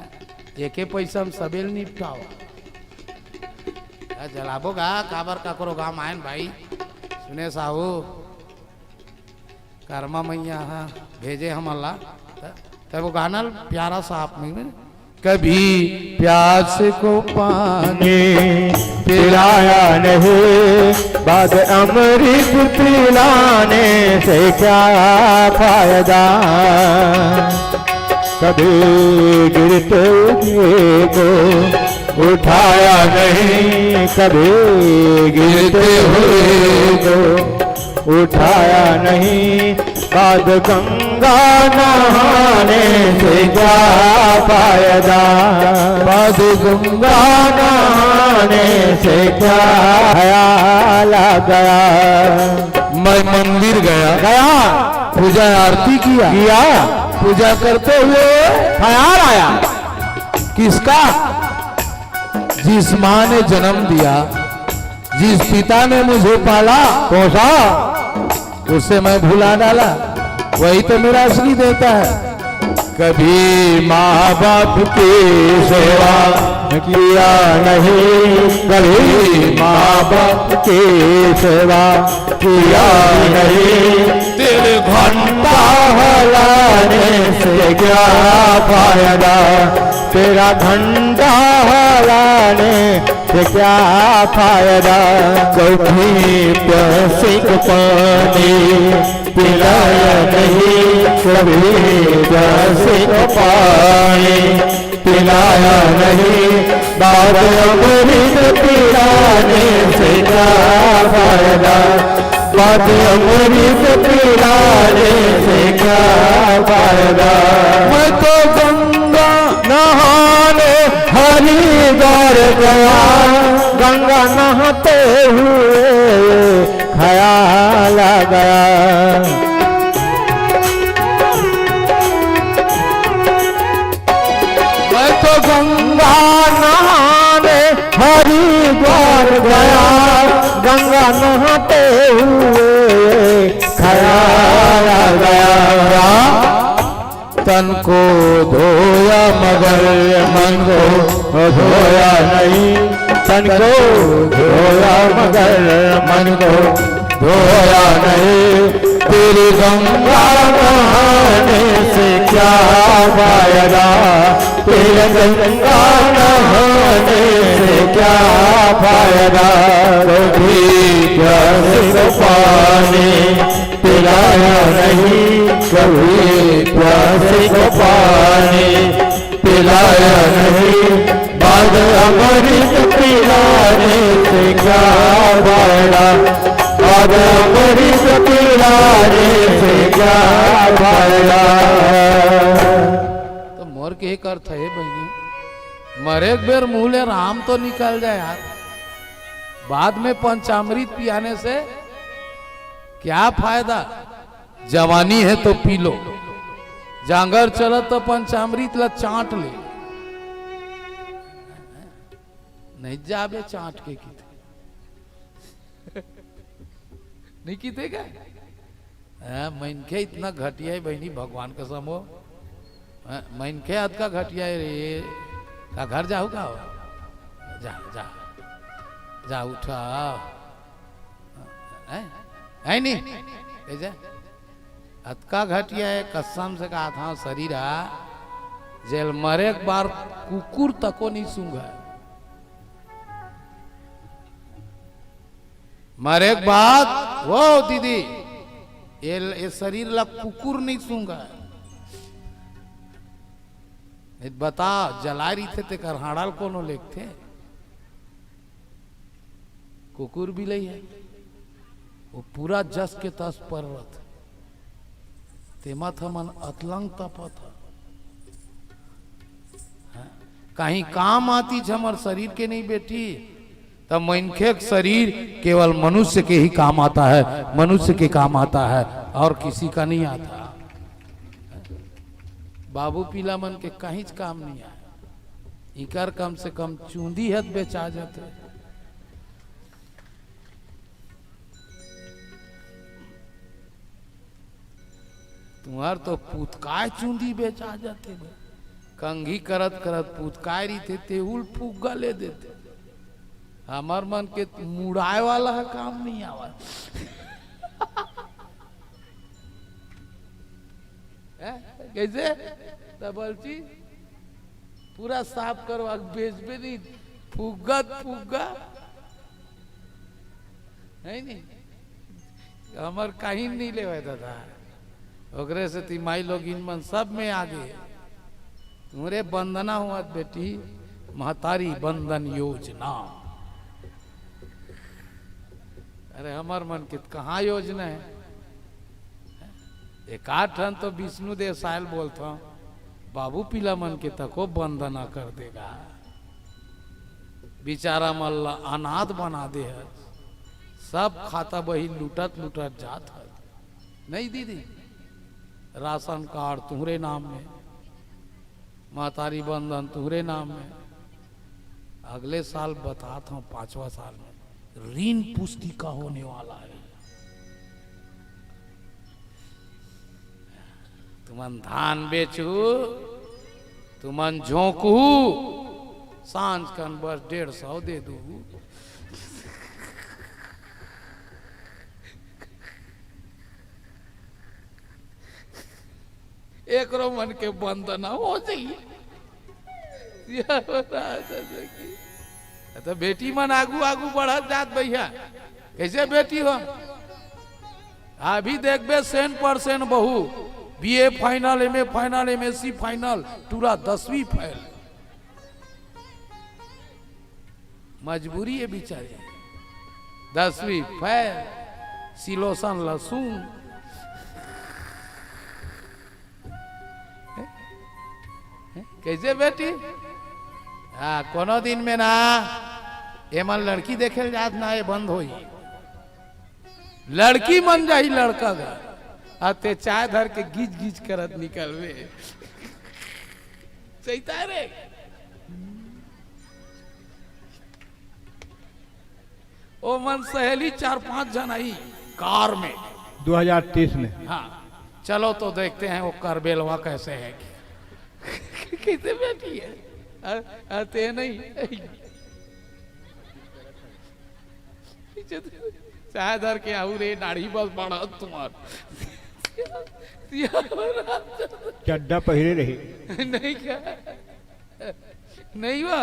Speaker 1: एक पैसा हम सबेल निपटाओ जलाबो गा काबर काकरो गाम आयन भाई सुने साहू कर्मा मैया हाँ भेजे हम अल्लाह तब वो गाना प्यारा सा आप में
Speaker 2: कभी प्यास को पानी पिलाया नहीं, बाद अमृत पिलाने से क्या फायदा। कभी गिरते हुए को उठाया नहीं, कभी गिरते हुए को उठाया नहीं, बाद गंगा नहाने से क्या फायदा। बाद गंगा नहाने से क्या ख्याल आ गया।
Speaker 1: मैं मंदिर गया
Speaker 2: पूजा आरती किया
Speaker 1: पूजा करते हुए
Speaker 2: ख्याल आया
Speaker 1: किसका, जिस माँ ने जन्म दिया, जिस पिता ने मुझे पाला पोसा, उसे मैं भुला डाला, वही तो मेरा असली देता है।
Speaker 2: कभी माँ बाप की सेवा किया नहीं, कभी माँ बाप की सेवा किया नहीं,
Speaker 1: तेरे
Speaker 2: घंटा हलाने से क्या फायदा। तेरा घंटा हलाने से क्या फायदा। कभी प्यासे को पानी पिलाया नहीं, कभी प्यासे को पानी पिलाया नहीं, बाद अमृत पिलाने से क्या फायदा। बाद अमृत पिलाने से क्या फायदा।
Speaker 1: मैं तो गंगा
Speaker 2: नहाने हरिद्वार गया, गंगा नहाते हुए ख्याल आ गया।
Speaker 1: मैं तो
Speaker 2: गंगा नहाने हरिद्वार गया, गंगा नहाते हुए ख्याल आ गया।
Speaker 1: तन को धोया मगर मन को
Speaker 2: धोया नहीं, तन को धोया मगर मन को धोया नहीं। तेरी गंगा नहाने से क्या फायदा, तेरे गंगा नहाने से क्या फायदा। कभी प्यासे को पानी पिलाया नहीं, कभी प्यासे को पानी पिलाया नहीं, बाद अमृत पिलाने से क्या फायदा, बाद अमृत पिलाने से क्या फायदा।
Speaker 1: तो मोर के एक अर्थ है बहनी, मरे बेर मुँह राम तो निकल जाए यार, बाद में पंचामृत पियाने से क्या फायदा। जवानी है तो पी लो, जांगर चलो तो पंचामृत ला चाट ले, नहीं जाबे चाट के कीते नहीं कीते क्या मनखे इतना घटिया है बहनी, भगवान का समो मनखे हद का घटिया है रे। का घर जाओ का हो? जा जा जा उठा है नहीं कैसे अतका घटिया है, कसम से कहा था शरीर जेल मरे एक बार कुकुर तको नहीं सूंघा, मरे एक बाद वो दीदी ये शरीर ला कुकुर नहीं सूंघा। बता जला रही थे ते कर हाड़ाल कोनो लेखते कुकुर भी लई है, वो पूरा जस के तस पर्वत तेमा था मन अतलंग तपत कहीं काम आती झमर शरीर के नहीं बेटी, तब मनखे शरीर केवल मनुष्य के ही काम आता है, मनुष्य के काम आता है और किसी का नहीं आता। बाबू पीला मन के कहीं काम नहीं आया, इकर कम से कम चूंदी हद बेचा जाते। तुम्हार तो पुतकाय चूंदी बेचा जाते, कंघी करत करत पुतकाय रही थे तेहुल फुग्गा ले देते। हमार मन के मुड़ाए वाला है काम नहीं आवा कैसे डबलची पूरा साफ करवा बेचबे नहीं, फुग्गा है नहीं, हमार कहीं नहीं ले दादा ओकरे से तिमाई लोग इन मन सब में आगे। तुमरे बंदना हुआ बेटी, महतारी बंधन योजना। अरे हमार मन के कहाँ योजना है, एक आठन तो विष्णु देव सायल बोलता हूँ, बाबू पीला मन के तको बंदना कर देगा। बेचारा मल्ला अनाथ बना दे है, सब खाता बही लुटत लुटत जात है। नहीं दीदी राशन कार्ड तुम्हारे नाम में, महतारी बंधन तुम्हारे नाम में, अगले साल बताता हूँ 5वां साल में ऋण पुस्तिका होने वाला है। तुमन धान बेचू, तुमन झोंकू, सांझ कन बस 150 दे दू। एक रो मन के बंधना हो जाइए तो बेटी मन आगू आगू बढ़त जात भैया। कैसे बेटी हो अभी देखबे 100% बहू BA final, MA final, MSc final, पूरा 10वीं फेल। मजबूरी है बेचारे, 10वीं फेल, सिलोसन लहसुन। कैसे बेटी हाँ कोनो दिन में ना एमन लड़की देखे जात ना ये बंद होई, लड़की मन जाही लड़का गा आते चाय धर के गीच गीच करत निकलवे सहीता रे। ओ मन सहेली 4-5 जन आई कार में
Speaker 2: 2030 में।
Speaker 1: हाँ चलो तो देखते हैं वो करबेलवा कैसे है कैसे बैठी है आते नहीं चाय धर के आऊ रे दाढ़ी बस बढ़त तुम्हार
Speaker 2: चड्डा पहरे रही
Speaker 1: नहीं क्या नहीं हुआ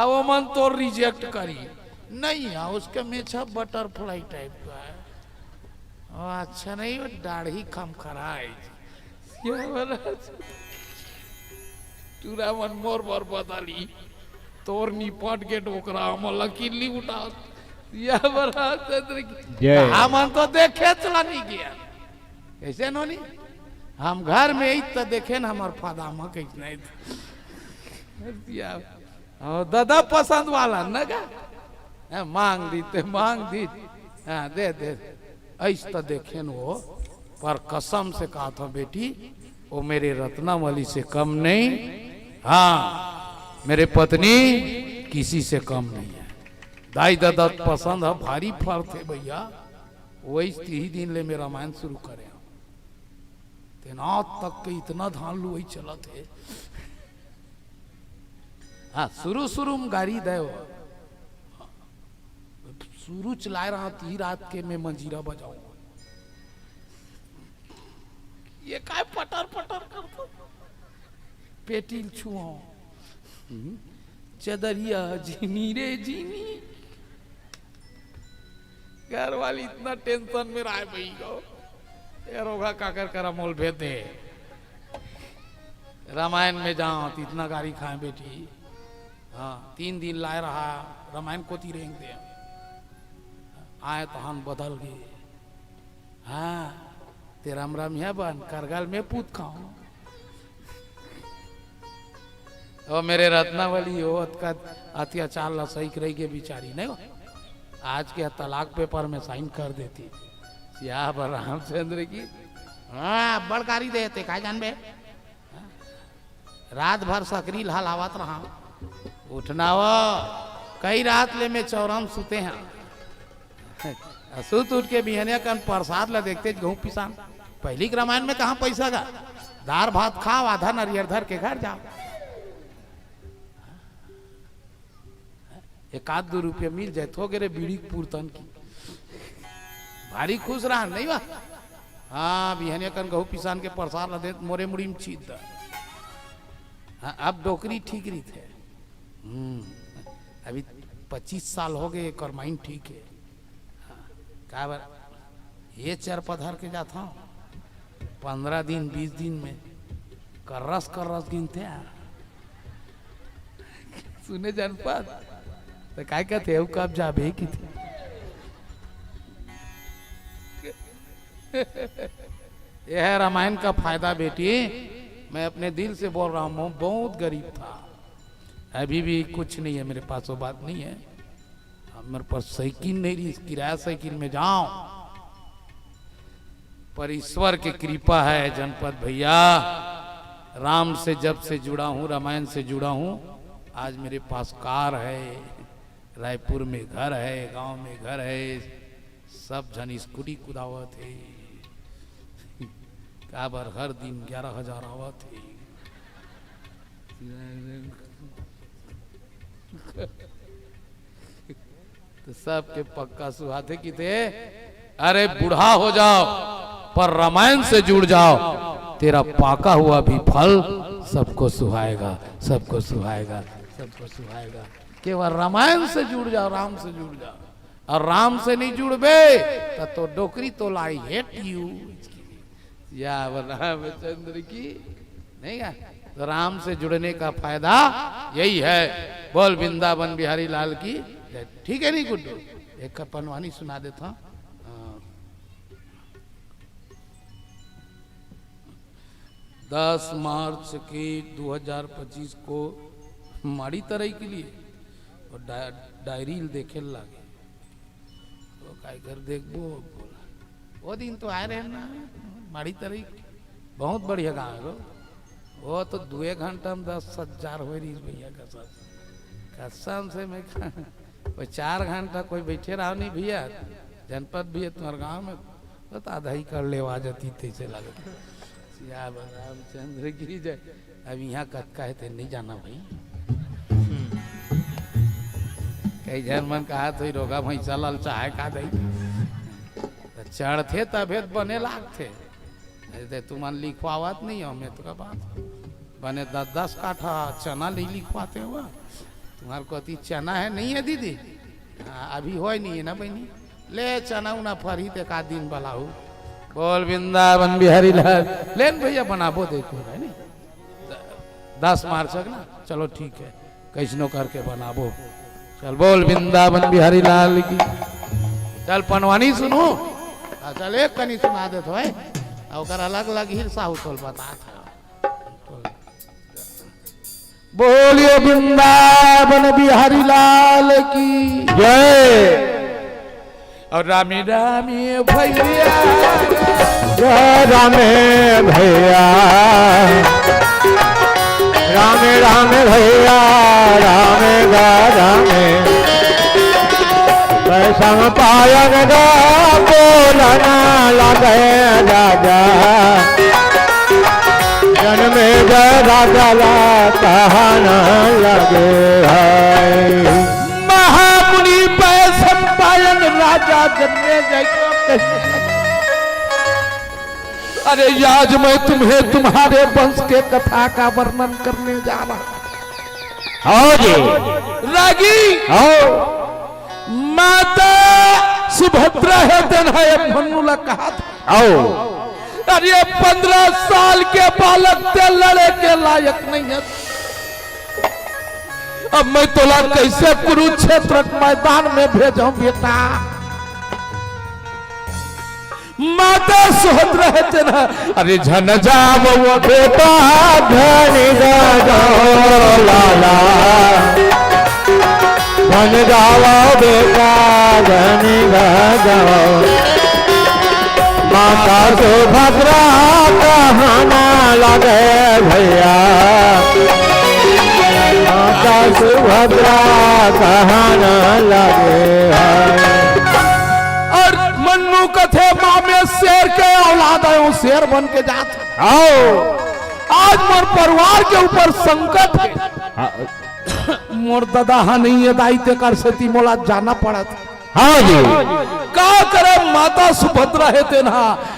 Speaker 1: वो मन तो रिजेक्ट करी नहीं है उसके मेछा बटरफ्लाई टाइप का है अच्छा नहीं वो दाढ़ी खम खरा है मन मोर मोर बदली तोर निपट के डोकरा हम लकीली उठा मन तो देखे चला नहीं गया कैसे नोनी हम घर में ही तो देखे ना हमार फादामा कैसे नहीं दादा पसंद वाला न का मांग दी हाँ दे ऐसा तो देखे न वो पर कसम से कहा था बेटी वो मेरे रत्नावली से कम नहीं हाँ मेरे पत्नी किसी से कम नहीं है दाई दादा पसंद है भारी फल थे भैया वही ही दिन ले मेरा रामायण शुरू करे तेना तक के इतना धान लू वही चला थे हाँ शुरू में गाड़ी दे शुरू चला रहा थी रात के मैं मंजीरा बजाऊंगा ये काय पटर पटर करता पेटिल छुआ चदरिया जीनी रे जीनी घर वाली इतना टेंशन में रहा भाई को रोगा काकर करा मोल भेद दे रामायण में जाओ तो इतना गाड़ी खाए बेटी हाँ 3 दिन लाए रहा रामायण को ती रेंग दे आए तो हम बदल गए हाँ ते राम राम यहाँ बन करगाल में पूत खाओ और मेरे रत्नावली हो का अत्याचार ला सही रही के बिचारी नहीं हो आज के तलाक पेपर में साइन कर देती या रामचंद्र की हाँ बड़कारी देते का जान बे रात भर सकरी हलावत रहा उठना वो कई रात ले में चौराम सुते हैं सुत उठ के बिहनिया कन प्रसाद ला देखते गेहूं पिसान पहली रामायण में कहा पैसा का दार भात खाओ आधा नारियल धर के घर जाओ 1-2 रुपये मिल जाए थो रे बीड़ी पूर्तन की भारी खुश रहा नहीं बा हाँ बिहनिया कन गेहूं पिसान के प्रसाद ला दे मोरे मुड़ी में चीत दा हाँ अब डोकरी ठीक रही थे अभी 25 साल हो गए एक और माइंड ठीक है क्या बार ये चर पधर के जाता हूँ 15 दिन 20 दिन में कर्रस गिनते हैं सुने जनपद तो काय कहते हैं कब जाबे की थे यह है रामायण का फायदा बेटी मैं अपने दिल से बोल रहा हूँ बहुत गरीब था अभी भी कुछ नहीं है मेरे पास वो बात नहीं है मेरे पास साइकिल नहीं रही किराया साइकिल में जाऊं पर ईश्वर की कृपा है जनपद भैया राम से जब से जुड़ा हूं रामायण से जुड़ा हूं आज मेरे पास कार है रायपुर में घर है गांव में घर है सब जन स्कूटी कुदावत है क्या बार हर दिन 11,000 आवत है तो सबके पक्का सुहाते की थे अरे बूढ़ा हो जाओ पर रामायण से जुड़ जाओ तेरा पाका हुआ भी फल सबको सुहाएगा सबको सुहाएगा सबको सुहाएगा केवल रामायण से जुड़ जाओ राम से जुड़ जाओ और राम से नहीं जुड़बे तो डोकरी तो लाई हेट यू या रामचंद्र की नहीं है तो राम से जुड़ने का फायदा यही है बोल वृंदावन बिहारी लाल की ठीक है नहीं गुड्डू एक का पनवानी सुना देता हूं 10 मार्च की 2025 को माड़ी तरह के लिए और डायरी देखे लगे तो काय कर देखबो वो दिन तो आए रहे ना माड़ी तरह बहुत बढ़िया गाँव है वो तो 2 घंटा में 10,000 हो रही भैया कसम से मैं कोई 4 घंटा कोई बैठे रहा नहीं भैया जनपद भी है तुम्हारे गाँव में तो आधा ही कर लेवा जाती तैसे लगे रामचंद्र गिरी जय अब यहाँ कक्का है नहीं जाना भाई कई जर्मन कहा तो ही रोगा भाई चलल चाहे का दई चढ़ थे तबेत बने लाग थे तुम लिखवावत नहीं हो, मैं तो का बात बने 10-10 काठा चना नहीं लिखवाते हुआ। तुम्हारे को अति चना है नहीं है दीदी? अभी हो नहीं है ना बहनी, ले चना उना फरी ते का दिन बलाऊ। बोल वृंदावन बिहारी लाल। लेन भैया बनाबो देखो है नहीं 10 मार्च ना, चलो ठीक है कैसनो करके बनाबो। चल बोल वृंदावन बिहारी लाल की। चल पनवानी सुनो, चल एक कनी सुना दे तो है, अलग अलग हिस्सा उतल बता था। बोलिए वृंदावन बिहारी लाल की
Speaker 2: जय।
Speaker 1: और रामी रामी भैया
Speaker 2: जय रामे भैया, रामे रामे भैया, रामे गा रामे पैसा पायन गा बोलना लगे राजा जन्मे राजा ला कहना लगे है।
Speaker 1: महामुनि पैसन पायन राजा जन्मे जाएगा। अरे आज मैं तुम्हें तुम्हारे वंश के कथा का वर्णन करने जा रहा।
Speaker 2: आओ जी
Speaker 1: रागी
Speaker 2: आओ।
Speaker 1: माता सुभद्रा है दिन है मनुला कहा था।
Speaker 2: आओ।
Speaker 1: अरे 15 साल के बालक ते लड़े के लायक नहीं है। अब मैं तोला कैसे कुरुक्षेत्र मैदान में भेजूं बेटा? माता सुभद्रा है ना, अरे झन जाओ वो
Speaker 2: बेटा धन जाओ लाला, धन जाओ बेटा धन जाओ। माता सुभद्रा कहना लगे भैया, माता सुभद्रा कहना लगे।
Speaker 1: और मन्नू कथे माँ में शेर के औलाद है, शेर बन के जात।
Speaker 2: आओ।
Speaker 1: आज मोर परिवार के ऊपर संकट है। मोर दादा नहीं है दायित्व कर सती मोला जाना पड़ा था।
Speaker 2: हाँ जी
Speaker 1: का करे माता सुभद्रा है तेना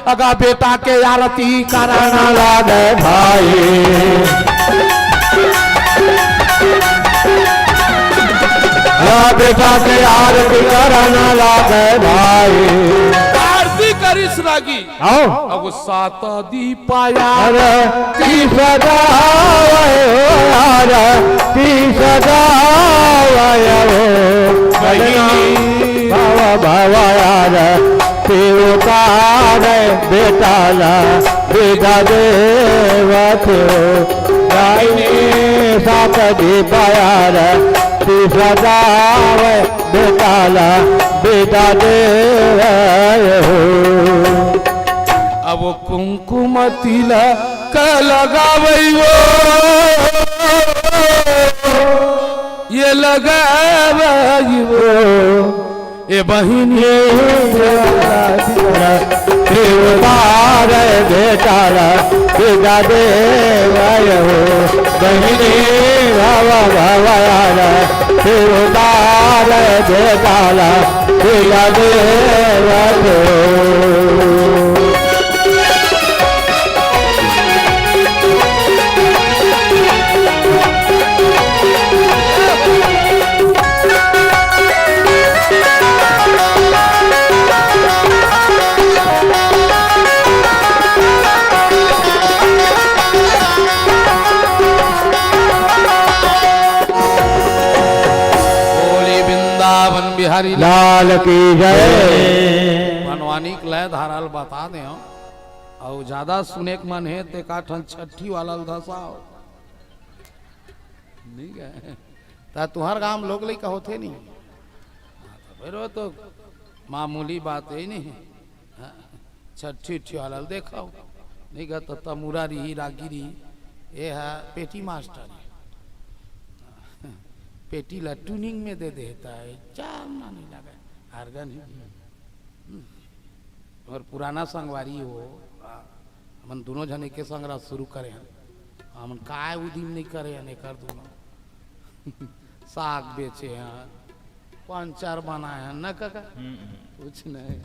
Speaker 1: अगा बेटा के आरती कराना
Speaker 2: लागे भाई, बेटा के आरती कराना लागे भाई।
Speaker 1: आरती करिस रागी
Speaker 2: आओ।
Speaker 1: अब 7 दीपाया
Speaker 2: ती सजाए ती सजाए बाबा बाबा यार ते उतार बेटा ला बेटा देवा थे सात दीपा यार ती सजाए बेटा ला बेटा देवा हो।
Speaker 1: अब कुंकुम तिलक लगावई ये लगावई ए बहिनी
Speaker 2: देवदार बेटारा बेटा देवाय हो बहिनी भावा भावायारा देवदार बेटारा बेटा देवाय हो।
Speaker 1: बिहारी
Speaker 2: लाल की जय।
Speaker 1: बनवानी के लय धाराल बता दे और ज्यादा सुने के मन है ते काठन छठी वाला धसाओ ठीक है ता तुहार गांव लोग लई का होते नहीं फिर तो मामूली बात है नहीं छठी वाला देखो नहीं का तो तमुरा रही रागिरी ये है पेटी मास्टर पेटी ला ट्यूनिंग में दे देता है चार ना नहीं लगा हारगन और पुराना संगवारी हो हम दोनों जने के संग रात शुरू करे हम काय उदिम नहीं करे ने कर दोनों साग बेचे हैं पंचर बनाए हैं न काका कुछ नहीं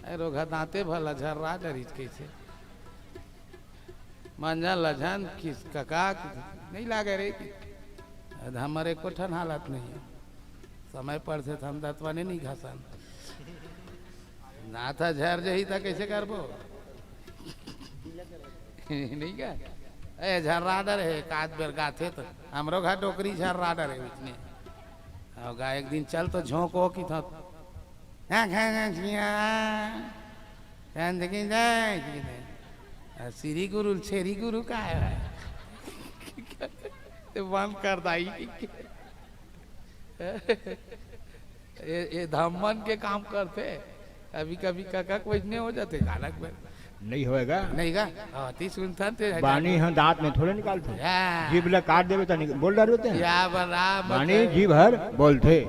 Speaker 1: अरे रोगा दांते भला झर्रा डरी कैसे मंजा लझन किस कका नहीं लागे रे हमारे को ठन हालत नहीं है समय पर से हम दतवाने नहीं घासन ना था झर जही था कैसे करबो नहीं क्या ए झर्राडर है काज बेर गाथे तो हमरो घर डोकरी झर्राडर है उसने और गा एक दिन चल तो झोंको की था श्री गुरु छेरी गुरु का है बंद कर दाई ये धम्मन के काम करते कभी कभी काका कोई नहीं हो जाते गालक में
Speaker 2: नहीं होएगा
Speaker 1: नहीं का ती सुनता थे
Speaker 2: बानी हम दांत में थोड़े निकालते जीभ ला काट देवे तो बोल रहे होते हैं
Speaker 1: या बरा
Speaker 2: बानी जीभ हर बोलते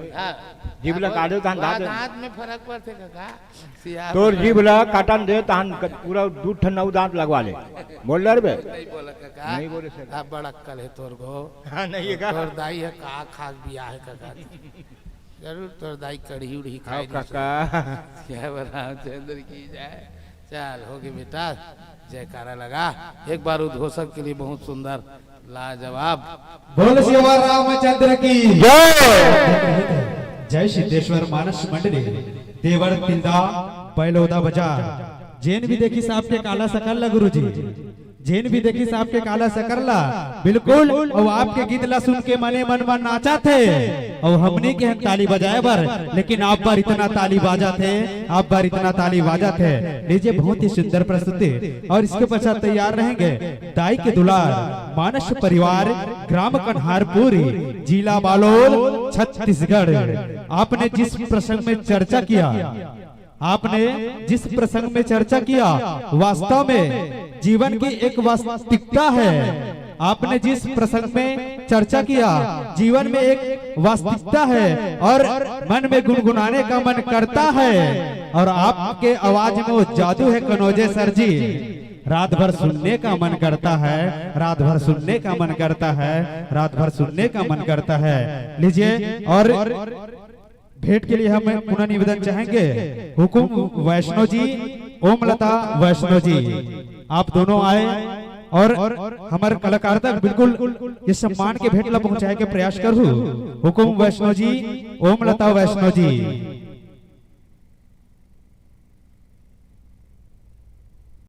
Speaker 2: जीभ ला काट दे तो
Speaker 1: दांत में फर्क पड़ते काका
Speaker 2: तोर जीभ ला काटन दे तो पूरा 2 ठन 9 दांत लगवा ले बोल रहे बे
Speaker 1: नहीं बोला काका
Speaker 2: नहीं बोले सर
Speaker 1: अब बड़ा कल है तोर को
Speaker 2: हां नहीं है का
Speaker 1: तोर दाई है का खास बिया है काका जरूर तोर दाई कढ़ी उड़ी खाए
Speaker 2: काका
Speaker 1: क्या बरा चंद्र की जाए चल हो गई बेटा जयकारा लगा एक बार उद्घोषक के लिए बहुत सुंदर लाजवाब
Speaker 3: बोल श्री रामचंद्र की जय जय सिद्धेश्वर मानस मंडली देवर तिंदा बैलोदा बाजार जैन भी देखी साहब के काला सकल गुरु जी जैन भी देखी साहब के काला सकरला बिल्कुल और आपके गीत ला सुन के मने मन मन नाचा थे और हमने के ताली बजाए बर लेकिन आप बार इतना ताली बाजा थे आप बार इतना ताली बाजा थे लीजिए बहुत ही सुंदर प्रस्तुति और इसके पश्चात तैयार रहेंगे दाई के दुलार मानस परिवार ग्राम कन्हारपुर जिला बालोल छत्तीसगढ़ आपने जिस प्रसंग में चर्चा किया आपने जिस प्रसंग में चर्चा किया वास्तव में जीवन की एक वास्तविकता है आपने जिस प्रसंग में चर्चा किया जीवन में एक वास्तविकता है और मन में गुनगुनाने का मन करता है और आपके आवाज में वो जादू है कनौजे सर जी रात भर सुनने का मन करता है रात भर सुनने का मन करता है रात भर सुनने का मन करता है लीजिए और भेंट के लिए हम पुनः निवेदन चाहेंगे हुकुम वैष्णो जी ओमलता वैष्णो जी आप दोनों आए और हमारे कलाकार तक बिल्कुल इस सम्मान के भेंट ला पहुंचाए के प्रयास करूं हुकुम वैष्णो जी ओमलता वैष्णो जी